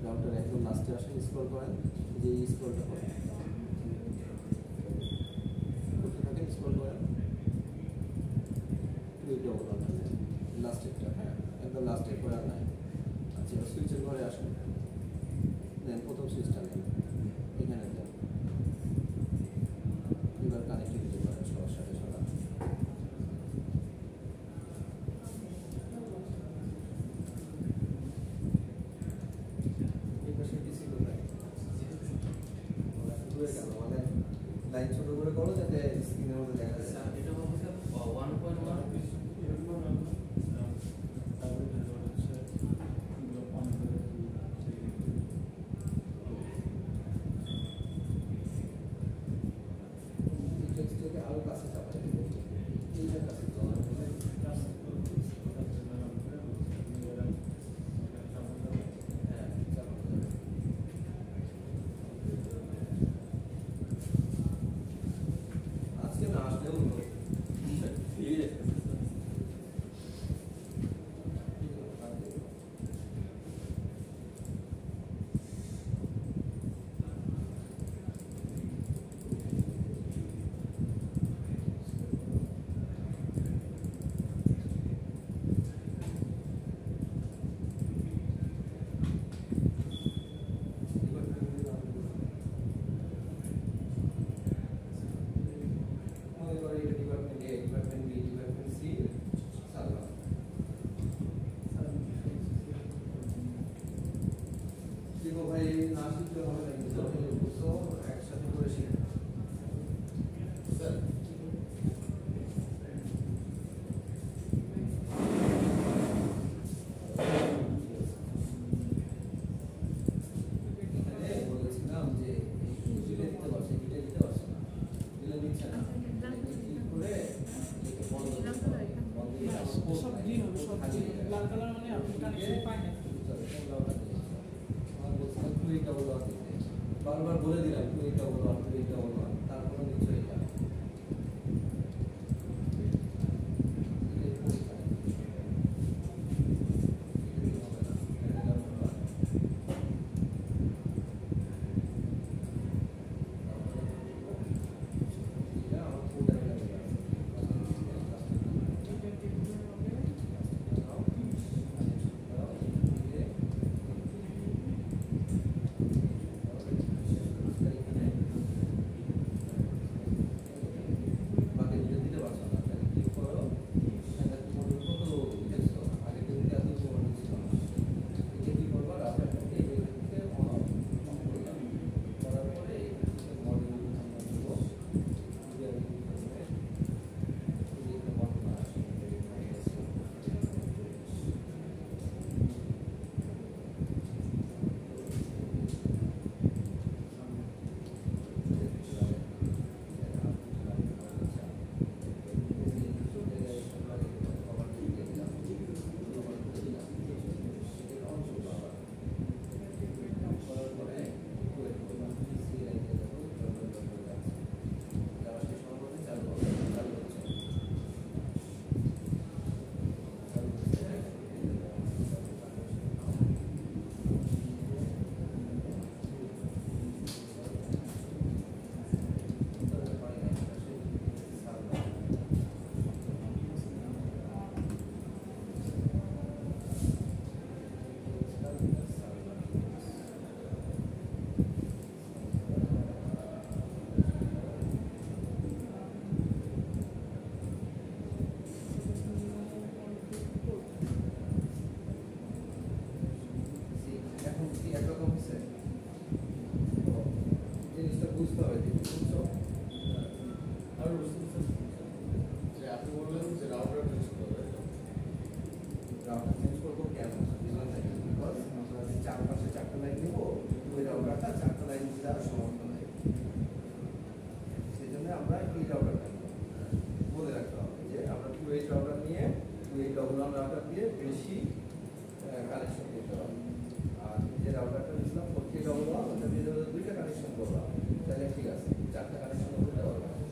Speaker 1: রাউটারে একদম লাস্টে আসেন, স্ক্রল করেন, যে স্ক্রলটা করেন, করতে থাকেন, স্ক্রল করেন, লাস্টেরটা, হ্যাঁ একদম লাস্টের পরে আর নাই। আচ্ছা সুইচের ঘরে আসেন, দেন প্রথম সুইচটা নেন, এখানে দেন, এবার কানেক্টিভিটি করেন সবার সাথে সবার। এই পাশে পিসি কোথায়? দূরে কেন? মানে লাইন ছোট করে করো যাতে স্ক্রিনের মধ্যে দেখা যায়।
Speaker 2: এটা বলতে 1.1
Speaker 1: আরো কাছে চাপাই দিবেন, এইটার কাছে তো আজকে না আসলেও ভাই না শিখলে হবে না, কিন্তু বুঝছো একসাথে করে শিখো স্যার। বলেছিলাম যে এই দিতে পারছে, দিতে পারছে না, দিলে দিচ্ছে না, ক্লিক করে বন্ধ
Speaker 3: সব গ্রিন হবে, সব লাল কালার মানে আপনি কানেকশন পায় না।
Speaker 1: বারবার বলে দিলাম তুই এটা বলো, তুই এটা বলো, তারপরে নিশ্চয়ই এটা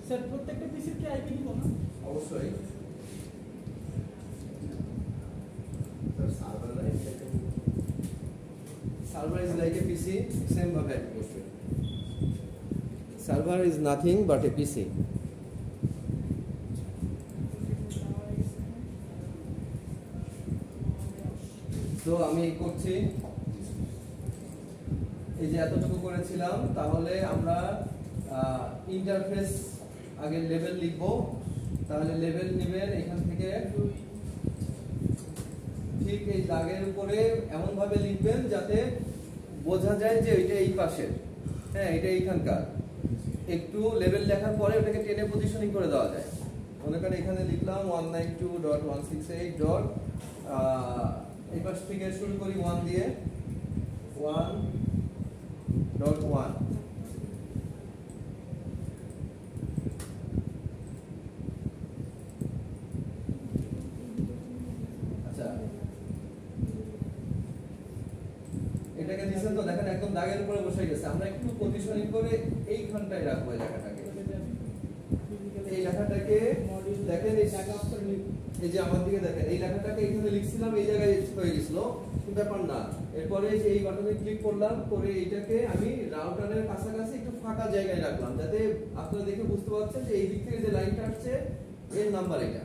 Speaker 3: স্যার প্রত্যেকটা পিসির কি আইপি দিব না?
Speaker 1: অবশ্যই server is like a PC, same ভাবে অবশ্যই server is nothing but a PC. তো আমি করছি এই যে এতটুকু করেছিলাম, তাহলে আমরা ইন্টারফেস আগে লেভেল লিখব। তাহলে লেভেল নেবেন এখান থেকে ঠিক এই দাগের উপরে এমন ভাবে লিখবেন যাতে বোঝা যায় যে এটা এই পাশে, হ্যাঁ এটা এইখানকার। একটু লেভেল লেখার পরে ওটাকে টেনে পজিশনিং করে দেওয়া যায়। মনে করেন এখানে লিখলাম 192.168. এই পাশ থেকে শুরু করি 1 দিয়ে 1.1। আচ্ছা এটাকে দিয়েছেন তো দেখেন একদম দাগের উপরে বসে গেছে। আমরা একটু পজিশনিং করে এইখানটায় রাখবো এই লেখাটাকে। এই লেখাটাকে দেখেন এই জায়গা অক্ষর এই যে আমার দিকে দেখেন এই লেখাটাকে এখানে লিখছিলাম, এই জায়গায় হয়ে গেছিল, ব্যাপার না। এরপরে যে এই বাটনে ক্লিক করলাম, করে এইটাকে আমি রাউটারের কাছাকাছি একটু ফাঁকা জায়গায় রাখলাম, যাতে আপনারা দেখে বুঝতে পারছেন যে এই দিক থেকে যে লাইনটা আসছে এর নাম্বার এটা,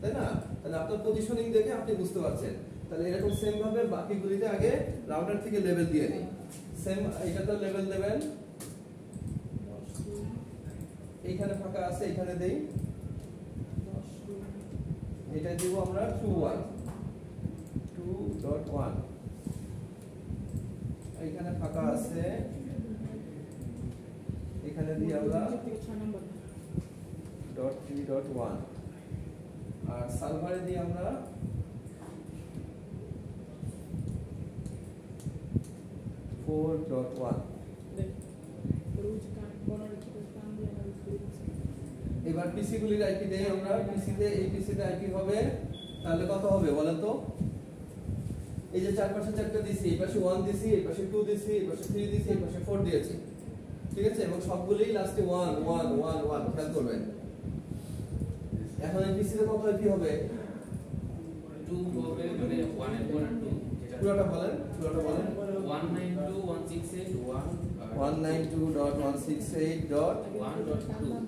Speaker 1: তাই না? তাহলে আপনার পজিশনিং দেখে আপনি বুঝতে পারছেন। তাহলে এরকম সেম ভাবে বাকিগুলিতে আগে রাউটার থেকে লেভেল দিয়ে নিই। সেম এটাতে লেভেল দেবেন, এইখানে ফাঁকা আছে এখানে দেই, এটা দিব আমরা 2.1 এই এখানে ফাঁকা আছে, এখানে দিয়ে আমরা .3.1 আর সার্ভারে দিয়ে আমরা .4.1। এবার পিসি গুলির আইপি দেই আমরা। পিসিতে এই পিসিতে আইপি হবে তাহলে কত হবে বলেন তো? এই যে চারপাশে চারটা দিছি, এই পাশে 1 দিছি, এই পাশে 2 দিছি, এই পাশে 3 দিছি, এই পাশে 4 দিয়েছি, ঠিক আছে? এবং সবগুলোই লাস্টে 1 1 1 1 খেয়াল করবেন। এখন এই পিসিতে কত আইপি হবে?
Speaker 2: 2 হবে, মানে 1 এর পরে 2,
Speaker 1: পুরোটা বলেন, পুরোটা বলেন।
Speaker 2: 192.168.1.1.2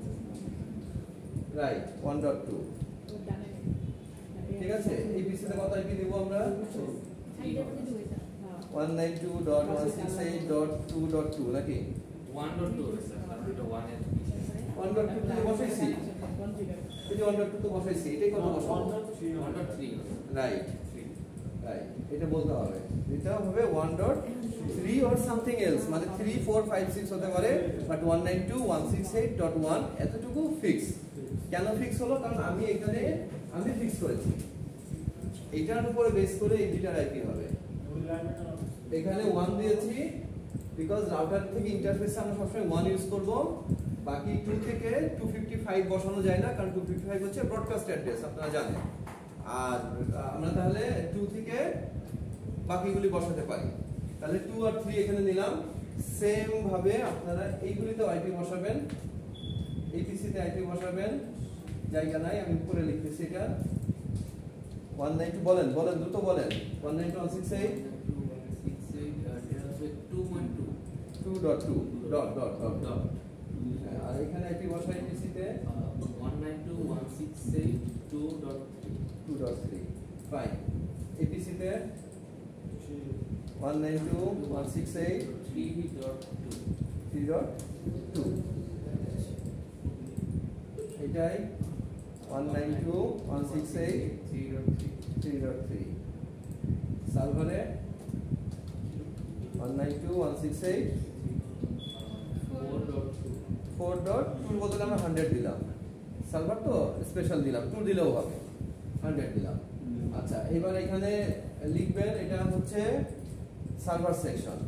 Speaker 1: রাইট, 1.2, ঠিক আছে? এই পিসিতে কত আইপি দেব আমরা? 192.168.2.2 নাকি
Speaker 2: 1.2 হবে স্যার, কারণ এটা 1 এর
Speaker 1: 1.2 তো বসাইছি, এই যে 1.2 তো বসাইছি, এটাই কত বসাবো?
Speaker 2: 1.3
Speaker 1: রাইট, রাইট, এটা বলতে হবে। এটা হবে 1.3 or something else, মানে 3 4 5 6 হতে পারে, বাট 192.168.1 এতটুকু ফিক্স। কেন ফিক্স হলো? কারণ আমি এখানে ফিক্স করেছি, এইটার উপরে বেস করে এই দুটার আইপি হবে। এখানে 1 দিয়েছি বিকজ রাউটার থেকে ইন্টারফেসে আমরা সবসময় 1 ইউজ করব, বাকি 2 থেকে 255 বসানো যায় না, কারণ 255 হচ্ছে ব্রডকাস্ট অ্যাড্রেস, আপনারা জানেন। আর আমরা তাহলে 2 থেকে বাকিগুলি বসাতে পারি। তাহলে 2 আর 3 এখানে নিলাম। সেম ভাবে আপনারা এইগুলিতে আইপি বসাবেন, এই পিসিতে আইপি বসাবেন, জায়গা নাই, আমি উপরে লিখতেছি এটা 192 বলেন বলেন দ্রুত বলেন 192.168 2.2 ডট ডট ডট ডট। আর এখানে আইপি বসাই পিসিতে
Speaker 2: 192.168.2.3
Speaker 1: ফাইন। এই পিসিতে 192.168 3.2 এটাই 192.168 3.3। সার্ভারে 192.168 4.2 বদলে আমরা 100 দিলাম। সার্ভার তো স্পেশাল দিলাম, 2 দিলেও হবে, 100 দিলাম। আচ্ছা, এবার এখানে লিখবেন এটা হচ্ছে সার্ভার সেকশন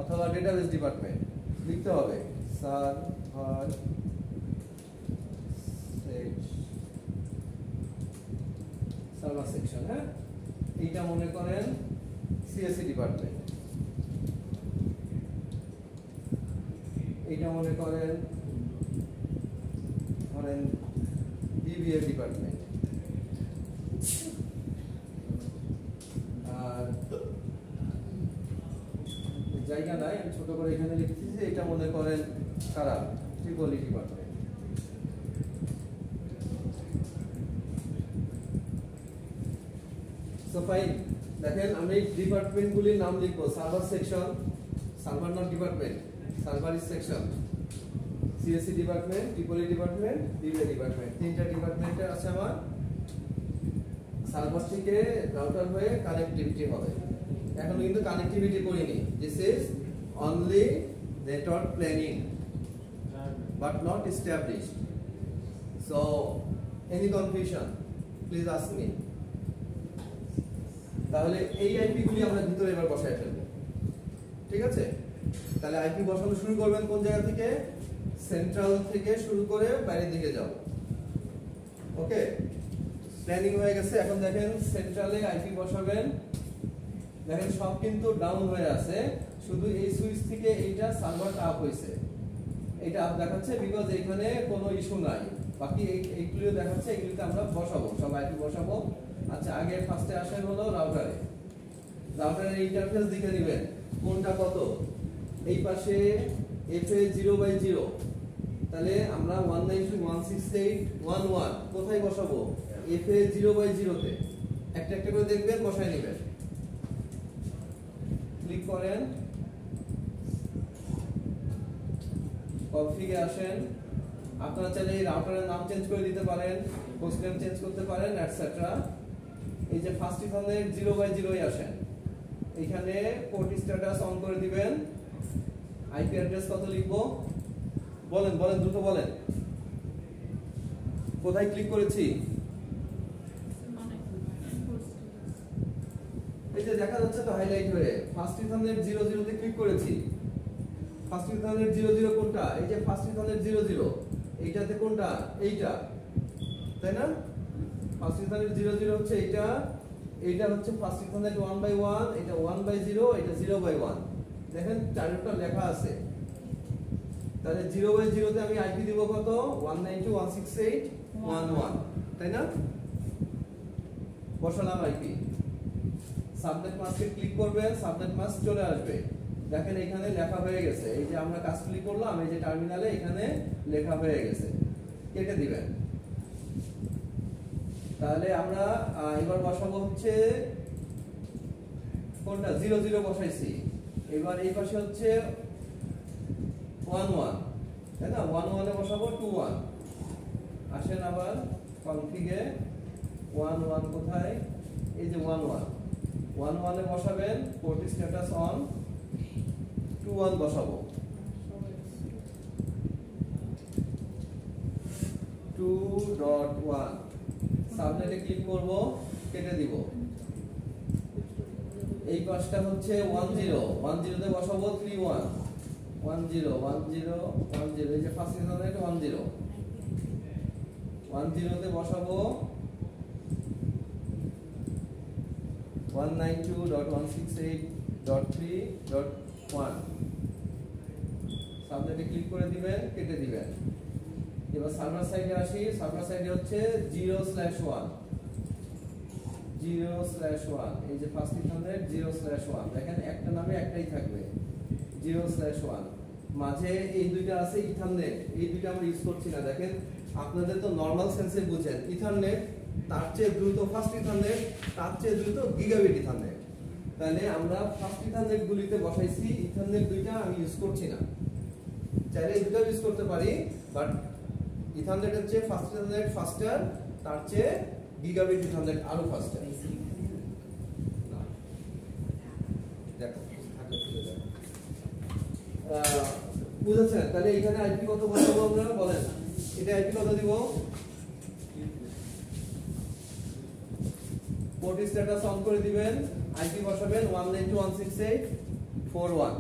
Speaker 1: অথবা ডেটাবেস ডিপার্টমেন্ট লিখতে হবে। সার্ভার সেকশন, হ্যাঁ, এইটা মনে করেন সিএসসি ডিপার্টমেন্ট, এইটা মনে করেন ডিবিএ ডিপার্টমেন্ট, আর জায়গা নাই, আমি ছোট করে এখানে লিখছি যে এটা মনে করেন কারা ট্রিপলি ডিপার্টমেন্ট। সো ফাইন, দেখেন আমি ডিপার্টমেন্টগুলির নাম লিখবো। Server section, server not department, server is section, CSC department, Tripoli department, DBA department, তিনটা ডিপার্টমেন্টে আছে আমার। সার্ভার থেকে রাউটার হয়ে কানেক্টিভিটি হবে। এখন কিন্তু কানেক্টিভিটি করিনি, this is only network planning but not established. So any confusion please ask me. তাহলে এই আইপি গুলি আমরা ভিতরে এবার বসায় ফেলবো, ঠিক আছে? তাহলে আইপি বসানো শুরু করবেন কোন জায়গা থেকে? সেন্ট্রাল থেকে শুরু করে বাইরের দিকে যাব। ওকে, প্ল্যানিং হয়ে গেছে। এখন দেখেন সেন্ট্রালে আইপি বসাবেন, দেখেন সব কিন্তু ডাউন হয়ে আছে, শুধু এই সুইচ থেকে এইটা সার্ভারটা আপ হয়েছে। এটা আপ দেখাচ্ছে বিকজ এখানে কোনো ইস্যু নাই, বাকি এইগুলিও দেখাচ্ছে, এগুলিতে আমরা বসাবো, সব আইপি বসাবো। আচ্ছা, আগে ফার্স্টে আসেন হলো রাউটারে। রাউটারের ইন্টারফেস দিকে দিবেন কোনটা কত। এই পাশে FA 0/0, তাহলে আমরা 192.168.11 কোথায় বসাবো? FA 0/0 তে। একটা একটা করে দেখবেন, বসায় নেবেন। ক্লিক করেন, কনফিগে আসেন। আপনারা চাইলে এই রাউটারের নাম চেঞ্জ করে দিতে পারেন, হোস্ট নেম চেঞ্জ করতে পারেন, এটসেট্রা। এই যে ফার্স্ট ইথারনেট 0/0 আসেন, এখানে পোর্ট স্ট্যাটাস অন করে দিবেন। আইপি অ্যাড্রেস কত লিখবো বলেন বলেন দ্রুত বলেন। কোথায় ক্লিক করেছি? এই যে দেখা যাচ্ছে তো হাইলাইট হয়ে ফার্স্ট ইথারনেট 00 তে ক্লিক করেছি। ফার্স্ট ইথারনেট 00 কোনটা? এই যে ফার্স্ট ইথারনেট 00, এইটাতে কোনটা? এইটা, তাই না? ফার্স্ট ইথারনেট 00 হচ্ছে এইটা, এইটা হচ্ছে ফার্স্ট ইথারনেট 1/1, এটা 1/0, এটা 0/1। দেখেন চারটা লেখা আছে। তাহলে 0/0 তে আমি আইপি দিব কত? 192.168.1.1, তাই না? বসালাম আইপি। সাবনেট মাস্কে ক্লিক করবেন, সাবনেট মাস্ক চলে আসবে। দেখেন এখানে লেখা হয়ে গেছে। এই যে আমরা কাজ ক্লিক করলাম, এই যে টার্মিনালে এখানে লেখা হয়ে গেছে, কেটে দিবেন। তাহলে আমরা এবার বসাবো হচ্ছে কোনটা? 00 বসাইছি। এবার এই পাশে হচ্ছে 11, তাই না? 11 এ বসাবো 21। আসেন আবার কনফিগে 11 কোথায়? এই যে 11 এ বসাবেন, পোর্ট স্ট্যাটাস অন, 21 বসাবো, 2.1। সাবনেটে ক্লিক করব, কেটে দিব। এই পাশটা হচ্ছে 10 তে বসাবো 31, 10 এই যে ফার্স্ট ইথারনেট 10 তে বসাবো 192.168.3.1। সাবনেটে ক্লিক করে দিবেন, কেটে দিবেন। এবার সার্ভার সাইডে আসি। সার্ভার সাইডে হচ্ছে 0/1, এই যে ফার্স্ট ইথারনেট 0/1। দেখেন একটা নামে একটাই থাকবে, 0/1। মাঝে এই দুইটা আছে ইথারনেট, এই দুইটা আমরা ইউজ করছি না। দেখেন আপনাদের তো নরমাল সেন্সে বুঝেন, ইথারনেট তার চেয়ে দ্রুত ফার্স্ট ইথারনেট, তার চেয়ে দ্রুত গিগাবিট ইথারনেট। তাহলে আমরা ফার্স্ট ইথারনেট গুলিতে বসাইছি, ইথারনেট দুইটা আমি ইউজ করছি না। চাইলে দুটো ইউজ করতে পারি, বাট ইথারনেটের চেয়ে ফার্স্ট ইথারনেট ফাস্টার, তার চেয়ে গিগাবিট ইথারনেট আরো ফাস্টার। দেখো বুঝেছেন? তাহলে এখানে আইপি কত বসাবো আমরা বলেন? এটা আইপি কত দিব? পোর্ট স্ট্যাটাস অন করে দিবেন, আইপি বসাবেন 192.168.4.1,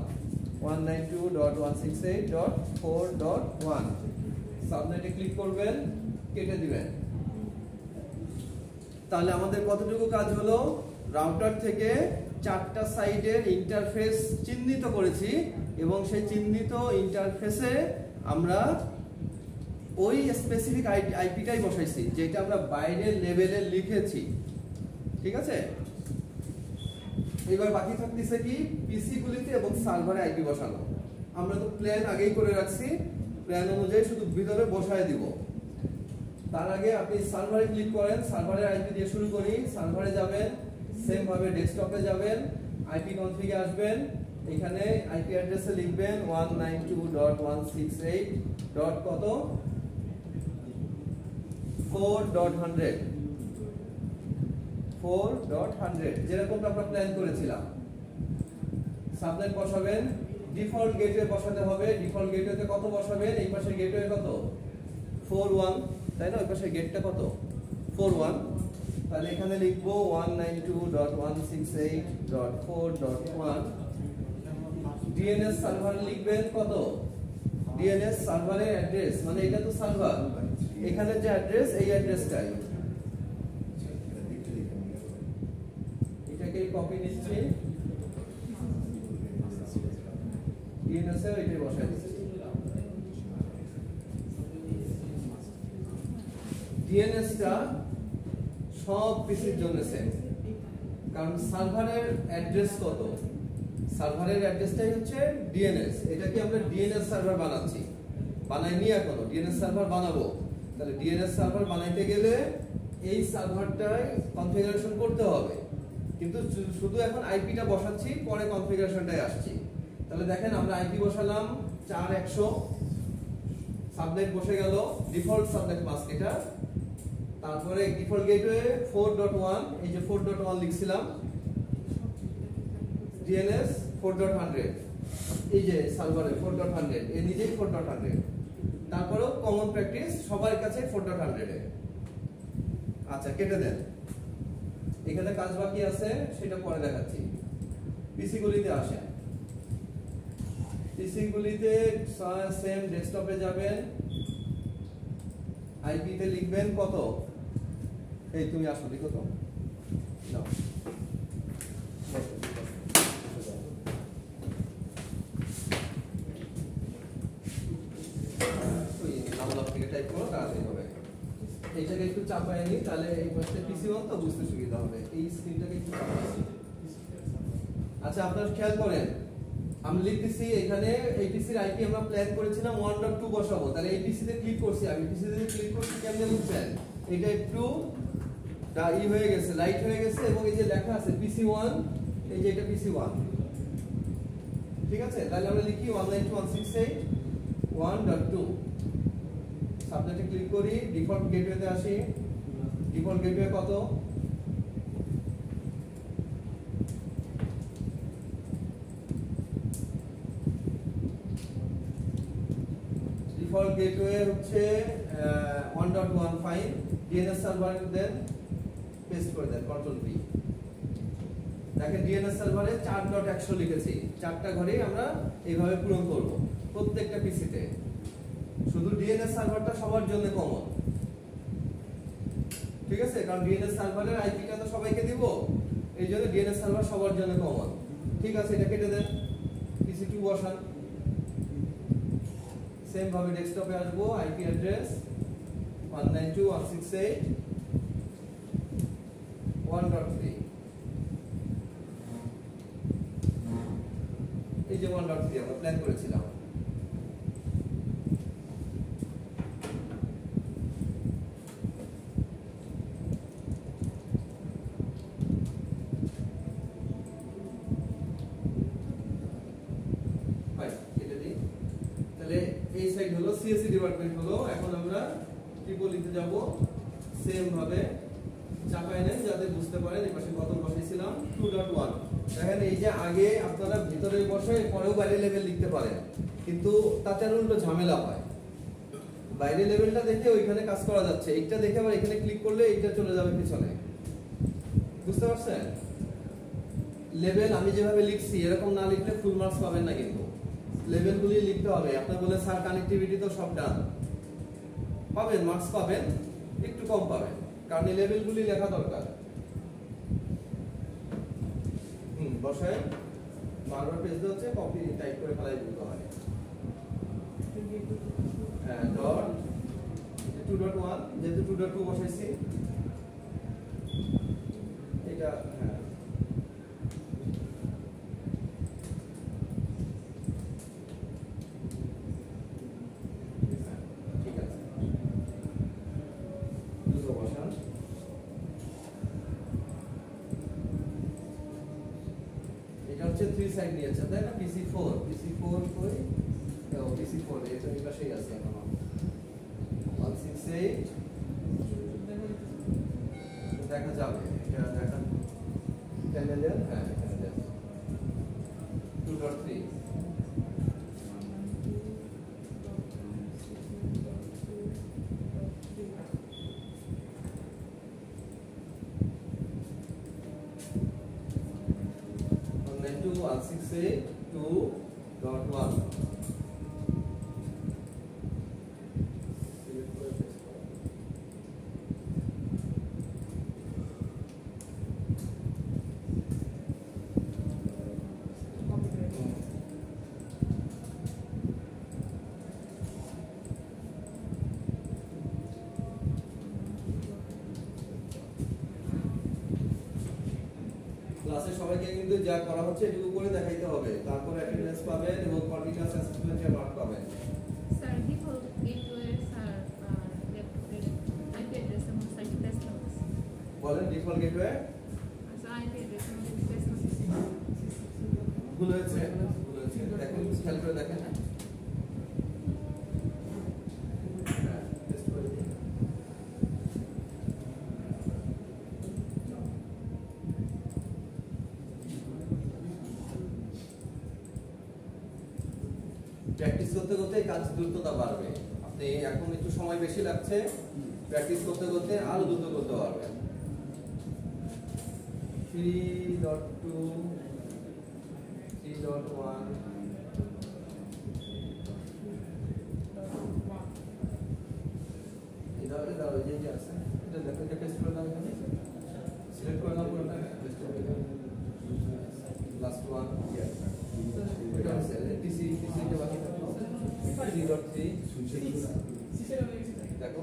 Speaker 1: 192.168.4.1। সাবনেটে ক্লিক করবেন, কেটে দিবেন। তাহলে আমাদের কতটুকু কাজ হলো? রাউটার থেকে 4টা সাইডের ইন্টারফেস চিহ্নিত করেছি এবং সেই চিহ্নিত ইন্টারফেসে আমরা ওই স্পেসিফিক আইপিটাই বসাইছি যেটা আমরা বাইরের লেভেলে লিখেছি। ঠিক আছে? এবার বাকি থাকতেছে কি? পিসি গুলিতে এবং সার্ভারে আইপি বসানো। আমরা তো প্ল্যান আগেই করে রাখছি, প্ল্যান অনুযায়ী শুধু ভিতরে বসায় দিব। তার আগে আপনি সার্ভারে ক্লিক করেন, সার্ভারের আইপি দিয়ে শুরু করি। সার্ভারে যাবেন, সেম ভাবে ডেস্কটপে যাবেন, আইপি কনফিগে আসবেন। এখানে আইপি অ্যাড্রেসে লিখবেন 192.168. কত? 4.100, 4.100 যেরকমটা আমরা প্ল্যান করেছিলাম। সাবনেট বসাবেন, ডিফল্ট গেটওয়ে বসাতে হবে। ডিফল্ট গেটওয়েতে কত বসাবেন? এই পাশে গেটওয়ে কত? 41, তাই না? ওই পাশে গেটটা কত? 41। তাহলে এখানে লিখবো 192.168.4.1। ডিএনএস সার্ভার লিখবেন কত? ডিএনএস সার্ভারের অ্যাড্রেস, মানে এটা তো সার্ভার, এখানে যে অ্যাড্রেস, এই অ্যাড্রেসটাই। এটাকে কপি নিচ্ছি, ডিএনএস এ এটাই বসাই দিচ্ছি। ডিএনএসটা সব পিসির জন্য সেম, কারণ সার্ভারের অ্যাড্রেস কত? সার্ভারের অ্যাড্রেসটাই হচ্ছে ডিএনএস। এটাকে আমরা ডিএনএস সার্ভার বানাচ্ছি, বানাইনি এখনো, ডিএনএস সার্ভার বানাবো। তাহলে ডিএনএস সার্ভার বানাইতে গেলে এই সার্ভারটাই কনফিগারেশন করতে হবে, কিন্তু শুধু এখন আইপিটা বসাচ্ছি, পরে কনফিগারেশনটাই আসছি। তাহলে দেখেন আমরা আইপি বসালাম 4100, সাবনেট বসে গেল, ডিফল্ট সাবনেট মাস্ক এটা। তারপরে ডিফল্ট গেটওয়ে 4.1, এই যে 4.1 লিখছিলাম, DNS 4.100 এই যে সার্ভারে 4.100 এ নিজেই 4.100 তারপরেও কমন প্র্যাকটিস সবার কাছে 4.100 এ আচ্ছা কেটে দেন এখানে কাজ বাকি আছে সেটা পরে দেখাচ্ছি পিসি গুলিতে আসেন পিসি গুলিতে সেম ডেস্কটপে যাবেন আইপি তে লিখবেন কত এই তুমি আসো লিখো তো নাও টাইপ করো তাড়াতাড়ি হবে এইটাকে একটু চাপায় নি তাহলে এই পাশে পিসি ওয়ান তো বুঝতে সুবিধা হবে এই স্ক্রিনটাকে একটু চাপাই আচ্ছা আপনারা খেয়াল করেন আমি লিখতেছি এখানে এই পিসির আইপি আমরা প্ল্যান করেছিলাম 1.2 বসাবো তাহলে এই পিসি তে ক্লিক করছি আমি পিসি তে ক্লিক করছি কেমনে বুঝছেন এটা একটু ই হয়ে গেছে লাইট হয়ে গেছে এবং এই যে লেখা আছে পিসি 1 এই যে এটা পিসি 1 ঠিক আছে তাহলে আমরা লিখি 192.168.1.2 সাবনেটে ক্লিক করি ডিফল্ট গেটওয়েতে আসি ডিফল্ট গেটওয়ে কত ডিফল্ট গেটওয়ে হচ্ছে 1.1 ফাইন ডিএনএস সার্ভার দেন পেস্ট করে দেন কন্ট্রোল ভি দেখেন ডিএনএস সার্ভারে 4.100 লিখেছি চারটা ঘরেই আমরা এইভাবে পূরণ করব প্রত্যেকটা পিসিতে শুধু ডিএনএস সার্ভারটা সবার জন্য কমন ঠিক আছে কারণ ডিএনএস সার্ভারের আইপিটা তো সবাইকে দিব এইজন্য ডিএনএস সার্ভার সবার জন্য কমন ঠিক আছে এটা কেটে দেন পিসি 2 বসান সেম ভাবে ডেস্কটপে আসবো আইপি অ্যাড্রেস 192.168.1.3 এই যে 1.3 আমরা প্ল্যান করেছিলাম এই সাইড হলো সিএসসি ডিপার্টমেন্ট হলো এখন আমরা ট্রিপলিতে যাব সেম ভাবে চাপায় নেন যাতে বুঝতে পারেন এই পাশে কত বসাইছিলাম 2.1 দেখেন এই যে আগে আপনারা ভিতরে বসে পরেও বাইরে লেভেল লিখতে পারেন কিন্তু তাতে আর উল্টো ঝামেলা হয় বাইরে লেভেলটা দেখে ওইখানে কাজ করা যাচ্ছে এইটা দেখে আবার এখানে ক্লিক করলে এইটা চলে যাবে পিছনে বুঝতে পারছেন লেভেল আমি যেভাবে লিখছি এরকম না লিখলে ফুল মার্কস পাবেন না কিন্তু লেভেলগুলি লিখতে হবে আপনি বলেন স্যার কানেক্টিভিটি তো সব ডান পাবেন মার্কস পাবেন একটু কম পাবেন কারণ এই লেভেলগুলি লেখা দরকার বসায় বারবার পেজ হচ্ছে কপি টাইপ করে ফেলাই দিতে হয় হ্যাঁ ডট 2.1 যেহেতু 2.2 বসাইছি এটা হ্যাঁ থ্রি সাইড নিয়েছে তাই না PC4 কই PC4 এটা এই পাশেই আছে এখন 168 দেখা যাবে এটা দেখা চ্যানেলের হ্যাঁ এখানে দেন 2.3 168.2.1 ক্লাসে সবাইকে কিন্তু যা করা হচ্ছে এটুকু করে দেখাইতে হবে তারপর অ্যাটেন্ডেন্স পাবেন এবং কন্টিনিউয়াস অ্যাসেসমেন্টে মার্ক পাবেন
Speaker 4: sir default gateway sir IP address এবং সাইট টেস্ট
Speaker 1: বলেন ডিফল্ট গেটওয়ে
Speaker 4: আচ্ছা আইপি অ্যাড্রেস এবং টেস্ট
Speaker 1: ভুল হয়েছে দেখেন খেয়াল করে দেখেন প্র্যাকটিস করতে করতে কাজ দ্রুততা বাড়বে। আপনি এখন একটু সময় বেশি লাগছে, প্র্যাকটিস করতে করতে আরো দ্রুত করতে পারবেন। 3.2 3.1 এটা যে আছে এটা দেখো, এটা টেস্ট করে দাও, এখানে সিলেক্ট করে দাও পুরোটা, লাস্ট ওয়ান এটা আছে টিসি কে বাকি থাকলো 3.3 দেখো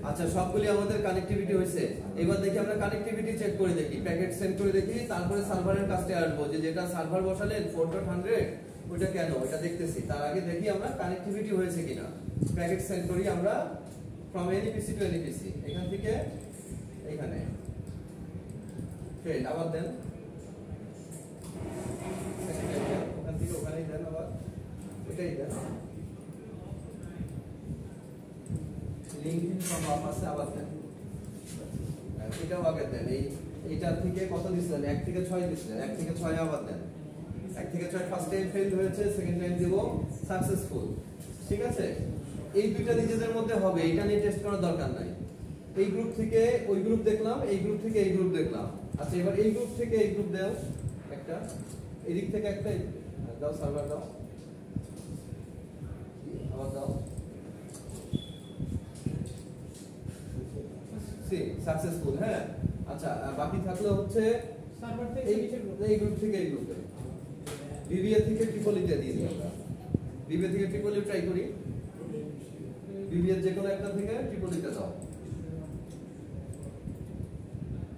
Speaker 1: আচ্ছা, সবগুলি আমাদের কানেক্টিভিটি হয়েছে। এবার দেখি আমরা কানেক্টিভিটি চেক করে দেখি, প্যাকেট সেন্ড করে দেখি, তারপরে সার্ভারের কাছে আসবো যে যেটা সার্ভার বসালেন 4.100 ওটা কেন ওটা দেখতেছি। তার আগে দেখি আমরা কানেক্টিভিটি হয়েছে কিনা। প্যাকেট সেন্ড করি আমরা from any PC to any PC, এখান থেকে এখানে ফেল, আবার দেন ওখান থেকে ওখানেই দেন, আবার ওইটাই দেন, লিংক ফ্রম আছে আবার দেন, এটাও আগে দেন। এইটা থেকে কত দিছিলেন? 1 থেকে 6 দিছিলেন, 1 থেকে 6 আবার দেন। 1 থেকে 6 ফার্স্ট টাইম ফেল হয়েছে, সেকেন্ড টাইম দেব সাকসেসফুল। ঠিক আছে, এই দুইটা নিজেদের মধ্যে হবে, এটা নিয়ে টেস্ট করার দরকার নাই। এই গ্রুপ থেকে ওই গ্রুপ দেখলাম, এই গ্রুপ থেকে এই গ্রুপ দেখলাম। আচ্ছা, এবার এই গ্রুপ থেকে এই গ্রুপ দাও একটা, এদিক থেকে একটা দাও, সার্ভার দাও, আবার দাও, সাকসেসফুল। হ্যাঁ, আচ্ছা, বাকি থাকলো হচ্ছে
Speaker 3: সার্ভার থেকে
Speaker 1: এই গ্রুপ থেকে এই গ্রুপে, বিবিএ থেকে ট্রিপলিতে দিয়ে দিই আমরা। বিবিএ থেকে ট্রিপলি ট্রাই করি, বিবিএ যে কোনো একটা থেকে ট্রিপলিতে দাও।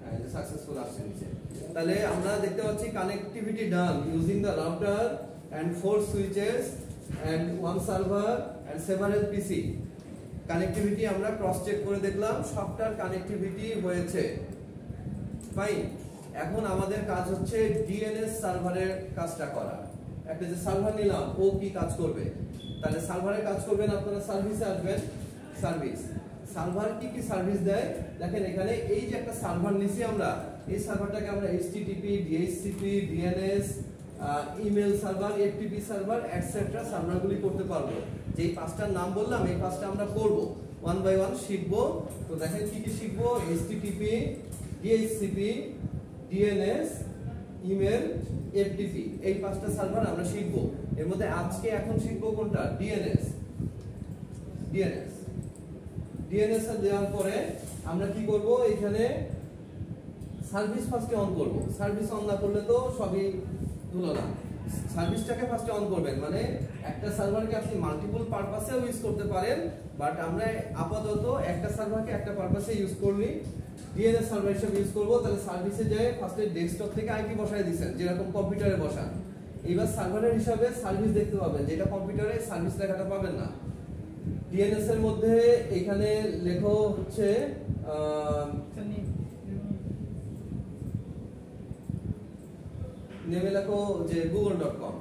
Speaker 1: হ্যাঁ, এটা সাকসেসফুল আসছে নিচে। তাহলে আমরা দেখতে পাচ্ছি connectivity done using the router and 4 switches and 1 server and several PC. Connectivity আমরা ক্রস চেক করে দেখলাম, সবটার কানেক্টিভিটি হয়েছে। ফাইন, এখন আমাদের কাজ হচ্ছে ডিএনএস সার্ভারের কাজটা করা। একটা যে সার্ভার নিলাম, ও কি কাজ করবে? তাহলে সার্ভারে কাজ করবেন আপনারা, সার্ভিসে আসবেন। সার্ভিস, সার্ভার কি কি সার্ভিস দেয় দেখেন এখানে। এই যে একটা সার্ভার নিছি আমরা, এই সার্ভারটাকে আমরা HTTP, DHCP, DNS, email server, FTP server etcetera সার্ভারগুলি করতে পারবো। যেই পাঁচটার নাম বললাম, এই পাঁচটা আমরা করব, ওয়ান বাই ওয়ান শিখবো। তো দেখেন কি কি শিখবো: HTTP, DHCP, DNS, email, FTP, এই পাঁচটা সার্ভার আমরা শিখবো। এর মধ্যে আজকে এখন শিখবো কোনটা? ডিএনএস। ডিএনএস ডিএনএস দেওয়ার পরে আমরা কি করব? এখানে সার্ভিস ফার্স্টে অন করব। সার্ভিস অন না করলে তো সবই ধুলো না। সার্ভিসটাকে ফার্স্টে অন করবেন, মানে একটা সার্ভারকে আপনি মাল্টিপল পারপাসেও ইউজ করতে পারেন, বাট আমরা আপাতত একটা সার্ভারকে একটা পারপাসে ইউজ করলি, ডিএনএস সার্ভার হিসেবে ইউজ করব। তাহলে সার্ভিসে যায় ফার্স্টে ডেস্কটপ থেকে আইপি বসায় দিবেন, যেরকম কম্পিউটারে বসান। এইবার সার্ভারের হিসাবে সার্ভিস দেখতে পাবেন, যেটা কম্পিউটারে সার্ভিস লেখাটা পাবেন না। ডিএনএস এর মধ্যে এখানে লেখো হচ্ছে নেমে লেখো যে google.com,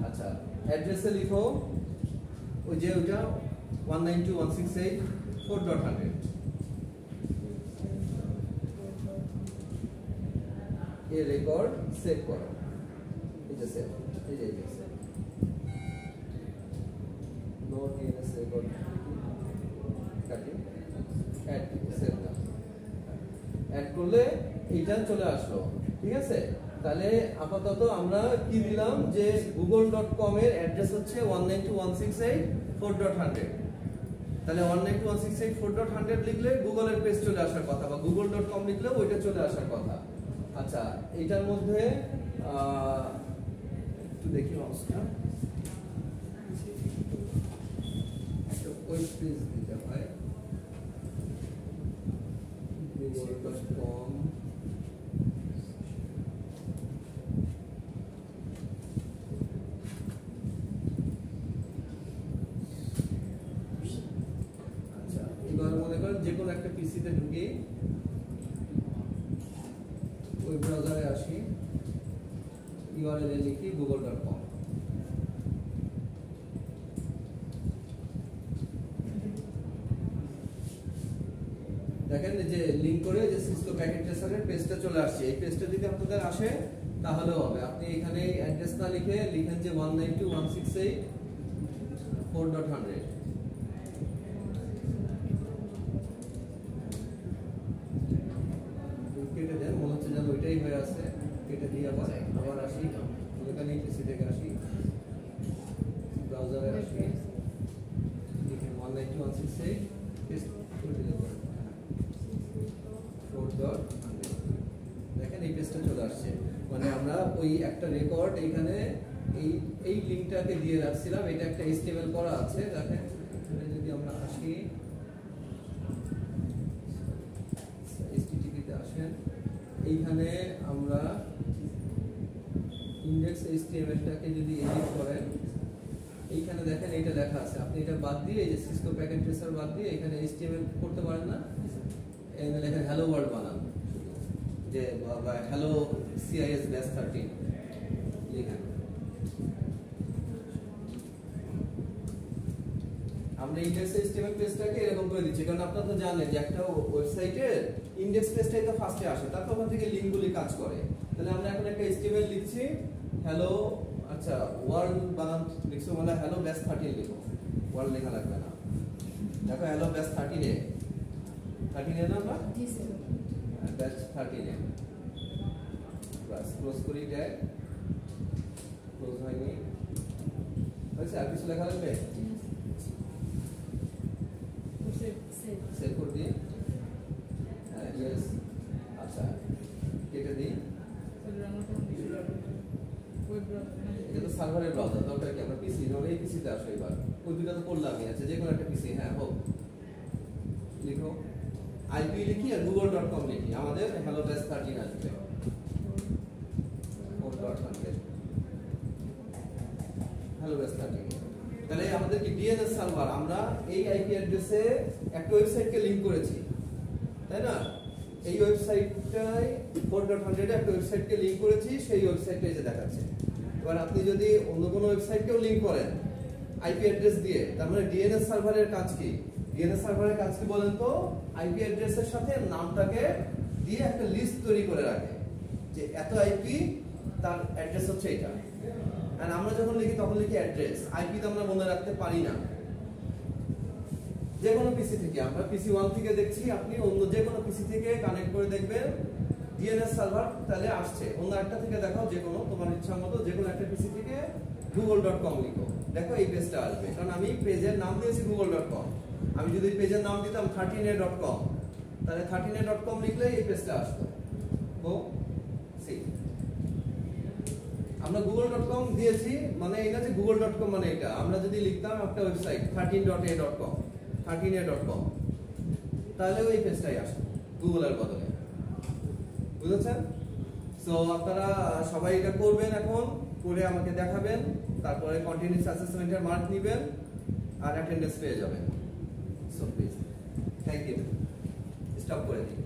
Speaker 1: আচ্ছা, অ্যাড্রেসে লিখো ওই যে ওটা 192.168.4.100, এই রেকর্ড সেভ করো। এই যে সেভ, এই যে সেভ, নো ডিএনএস রেকর্ড কাটি, অ্যাড সেভ দাও। অ্যাড করলে এইটা চলে আসলো। ঠিক আছে, তাহলে আপাতত আমরা কি দিলাম যে google.com এর অ্যাড্রেস হচ্ছে 192.168.4.100। তাহলে 192.168.4.100 লিখলে গুগলের পেজ চলে আসার কথা, বা google.com লিখলে ওইটা চলে আসার কথা। আচ্ছা, এইটার মধ্যে একটু দেখি মাউসটা, একটা ওয়েব পেজ দিতে হয় google.com। আচ্ছা, এবার মনে করেন যে কোনো একটা পিসিতে ঢুকি, ওই ব্রাউজারে আসি, ইউআরএল এ লিখি google.com। দেখেন যে লিংক করে যে সিসকো প্যাকেট ট্রেসারের পেজটা চলে আসছে। এই পেজটা যদি আপনাদের আসে তাহলে হবে। আপনি এখানে অ্যাড্রেস না লিখেন যে 192.168.4.100 কেটে দেন, মনে হচ্ছে যেন ওইটাই হয়ে আছে। কেটে দিয়ে আবার আসি, এখানে পিসি থেকে আসি, ব্রাউজারে আসি, লিখেন 192.168 পেস্ট করে দিলাম। দেখেন এই পেজটা চলে আসছে। মানে আমরা ওই একটা রেকর্ড এইখানে এই লিংকটাকে দিয়ে রাখছিলাম। এটা একটা HTML করা আছে। দেখেন এখানে যদি আমরা আসি, HTTP তে আসেন, এইখানে আমরা ইনডেক্স HTML টাকে যদি এডিট করেন, এইখানে দেখেন এইটা লেখা আছে। আপনি এটা বাদ দিয়ে এই যে সিসকো প্যাকেট ট্রেসার বাদ দিয়ে এখানে HTML করতে পারেন না? এখানে লেখেন হ্যালো ওয়ার্ল্ড বানান, যে হ্যালো CIS ব্যাচ 13 লিখেন। আমরা ইনডেক্স HTML পেজটাকে এরকম করে দিচ্ছি, কারণ আপনারা তো জানেন যে একটা ওয়েবসাইটের ইনডেক্স পেজটাই তো ফার্স্টে আসে, তারপর ওখান থেকে লিংকগুলি কাজ করে। তাহলে আমরা এখন একটা HTML লিখছি, হ্যালো, আচ্ছা ওয়ার্ল্ড বানান লিখছো, মানে হ্যালো ব্যাচ 13 লিখো, ওয়ার্ল্ড লেখা লাগবে না। দেখো হ্যালো ব্যাচ 13 না আমরা ব্যাচ 13 বাস ক্লোজ করি, ট্যাগ ক্লোজ হয়নি, হয়েছে? আর কিছু লেখা লাগবে? সেভ করে দিই, হ্যাঁ ইয়েস, আচ্ছা কেটে দিই। এটা তো সার্ভারের ব্রাউজার, দরকার কি? আমরা পিসি ধরে এই পিসিতে আসো এবার। ওই দুটো তো করলামই, আচ্ছা যে কোনো একটা পিসি, হ্যাঁ হোক, লিখো IP লিখি আর google.com লিখি, আমাদের হ্যালো ব্যাচ 13 আসবে। 4.100 হ্যালো ব্যাচ 13। তাহলে আমাদের কি DNS সার্ভার, আমরা এই IP অ্যাড্রেসে একটা ওয়েবসাইটকে লিংক করেছি, তাই না? এই ওয়েবসাইটটায় 4.100 একটা ওয়েবসাইটকে লিংক করেছি, সেই ওয়েবসাইটটা এই যে দেখাচ্ছে। এবার আপনি যদি অন্য কোনো ওয়েবসাইটকেও লিংক করেন IP অ্যাড্রেস দিয়ে, তার মানে DNS সার্ভারের কাজ কি? DNS সার্ভারের কাজ কি বলেন তো? IP অ্যাড্রেসের সাথে নামটাকে দিয়ে একটা লিস্ট তৈরি করে রাখে যে এত IP, তার অ্যাড্রেস হচ্ছে এটা। আর আমরা যখন লিখি তখন লিখি অ্যাড্রেস, IP তো আমরা মনে রাখতে পারি না। যে কোনো পিসি থেকে, আমরা পিসি 1 থেকে দেখছি, আপনি অন্য যে কোনো পিসি থেকে কানেক্ট করে দেখবেন DNS সার্ভার তাহলে আসছে। অন্য একটা থেকে দেখাও, যে কোনো তোমার ইচ্ছা মতো যে কোনো একটা পিসি থেকে google.com লিখো, দেখো এই পেজটা আসবে। কারণ আমি পেজের নাম দিয়েছি google.com। আমি যদি পেজের নাম দিতাম 13a.com, তাহলে 13a.com লিখলে এই পেজটা আসতো। ও সি আমরা google.com দিয়েছি, মানে এটা যে google.com মানে এটা। আমরা যদি লিখতাম একটা ওয়েবসাইট 13.a.com, 13a.com, তাহলে ওই পেজটাই আসতো গুগলের বদলে। বুঝেছেন? সো আপনারা সবাই এটা করবেন, এখন করে আমাকে দেখাবেন, তারপরে কন্টিনিউয়াস অ্যাসেসমেন্টের মার্ক নেবেন আর অ্যাটেন্ডেন্স পেয়ে যাবেন। So please, thank you, stop করে দিন।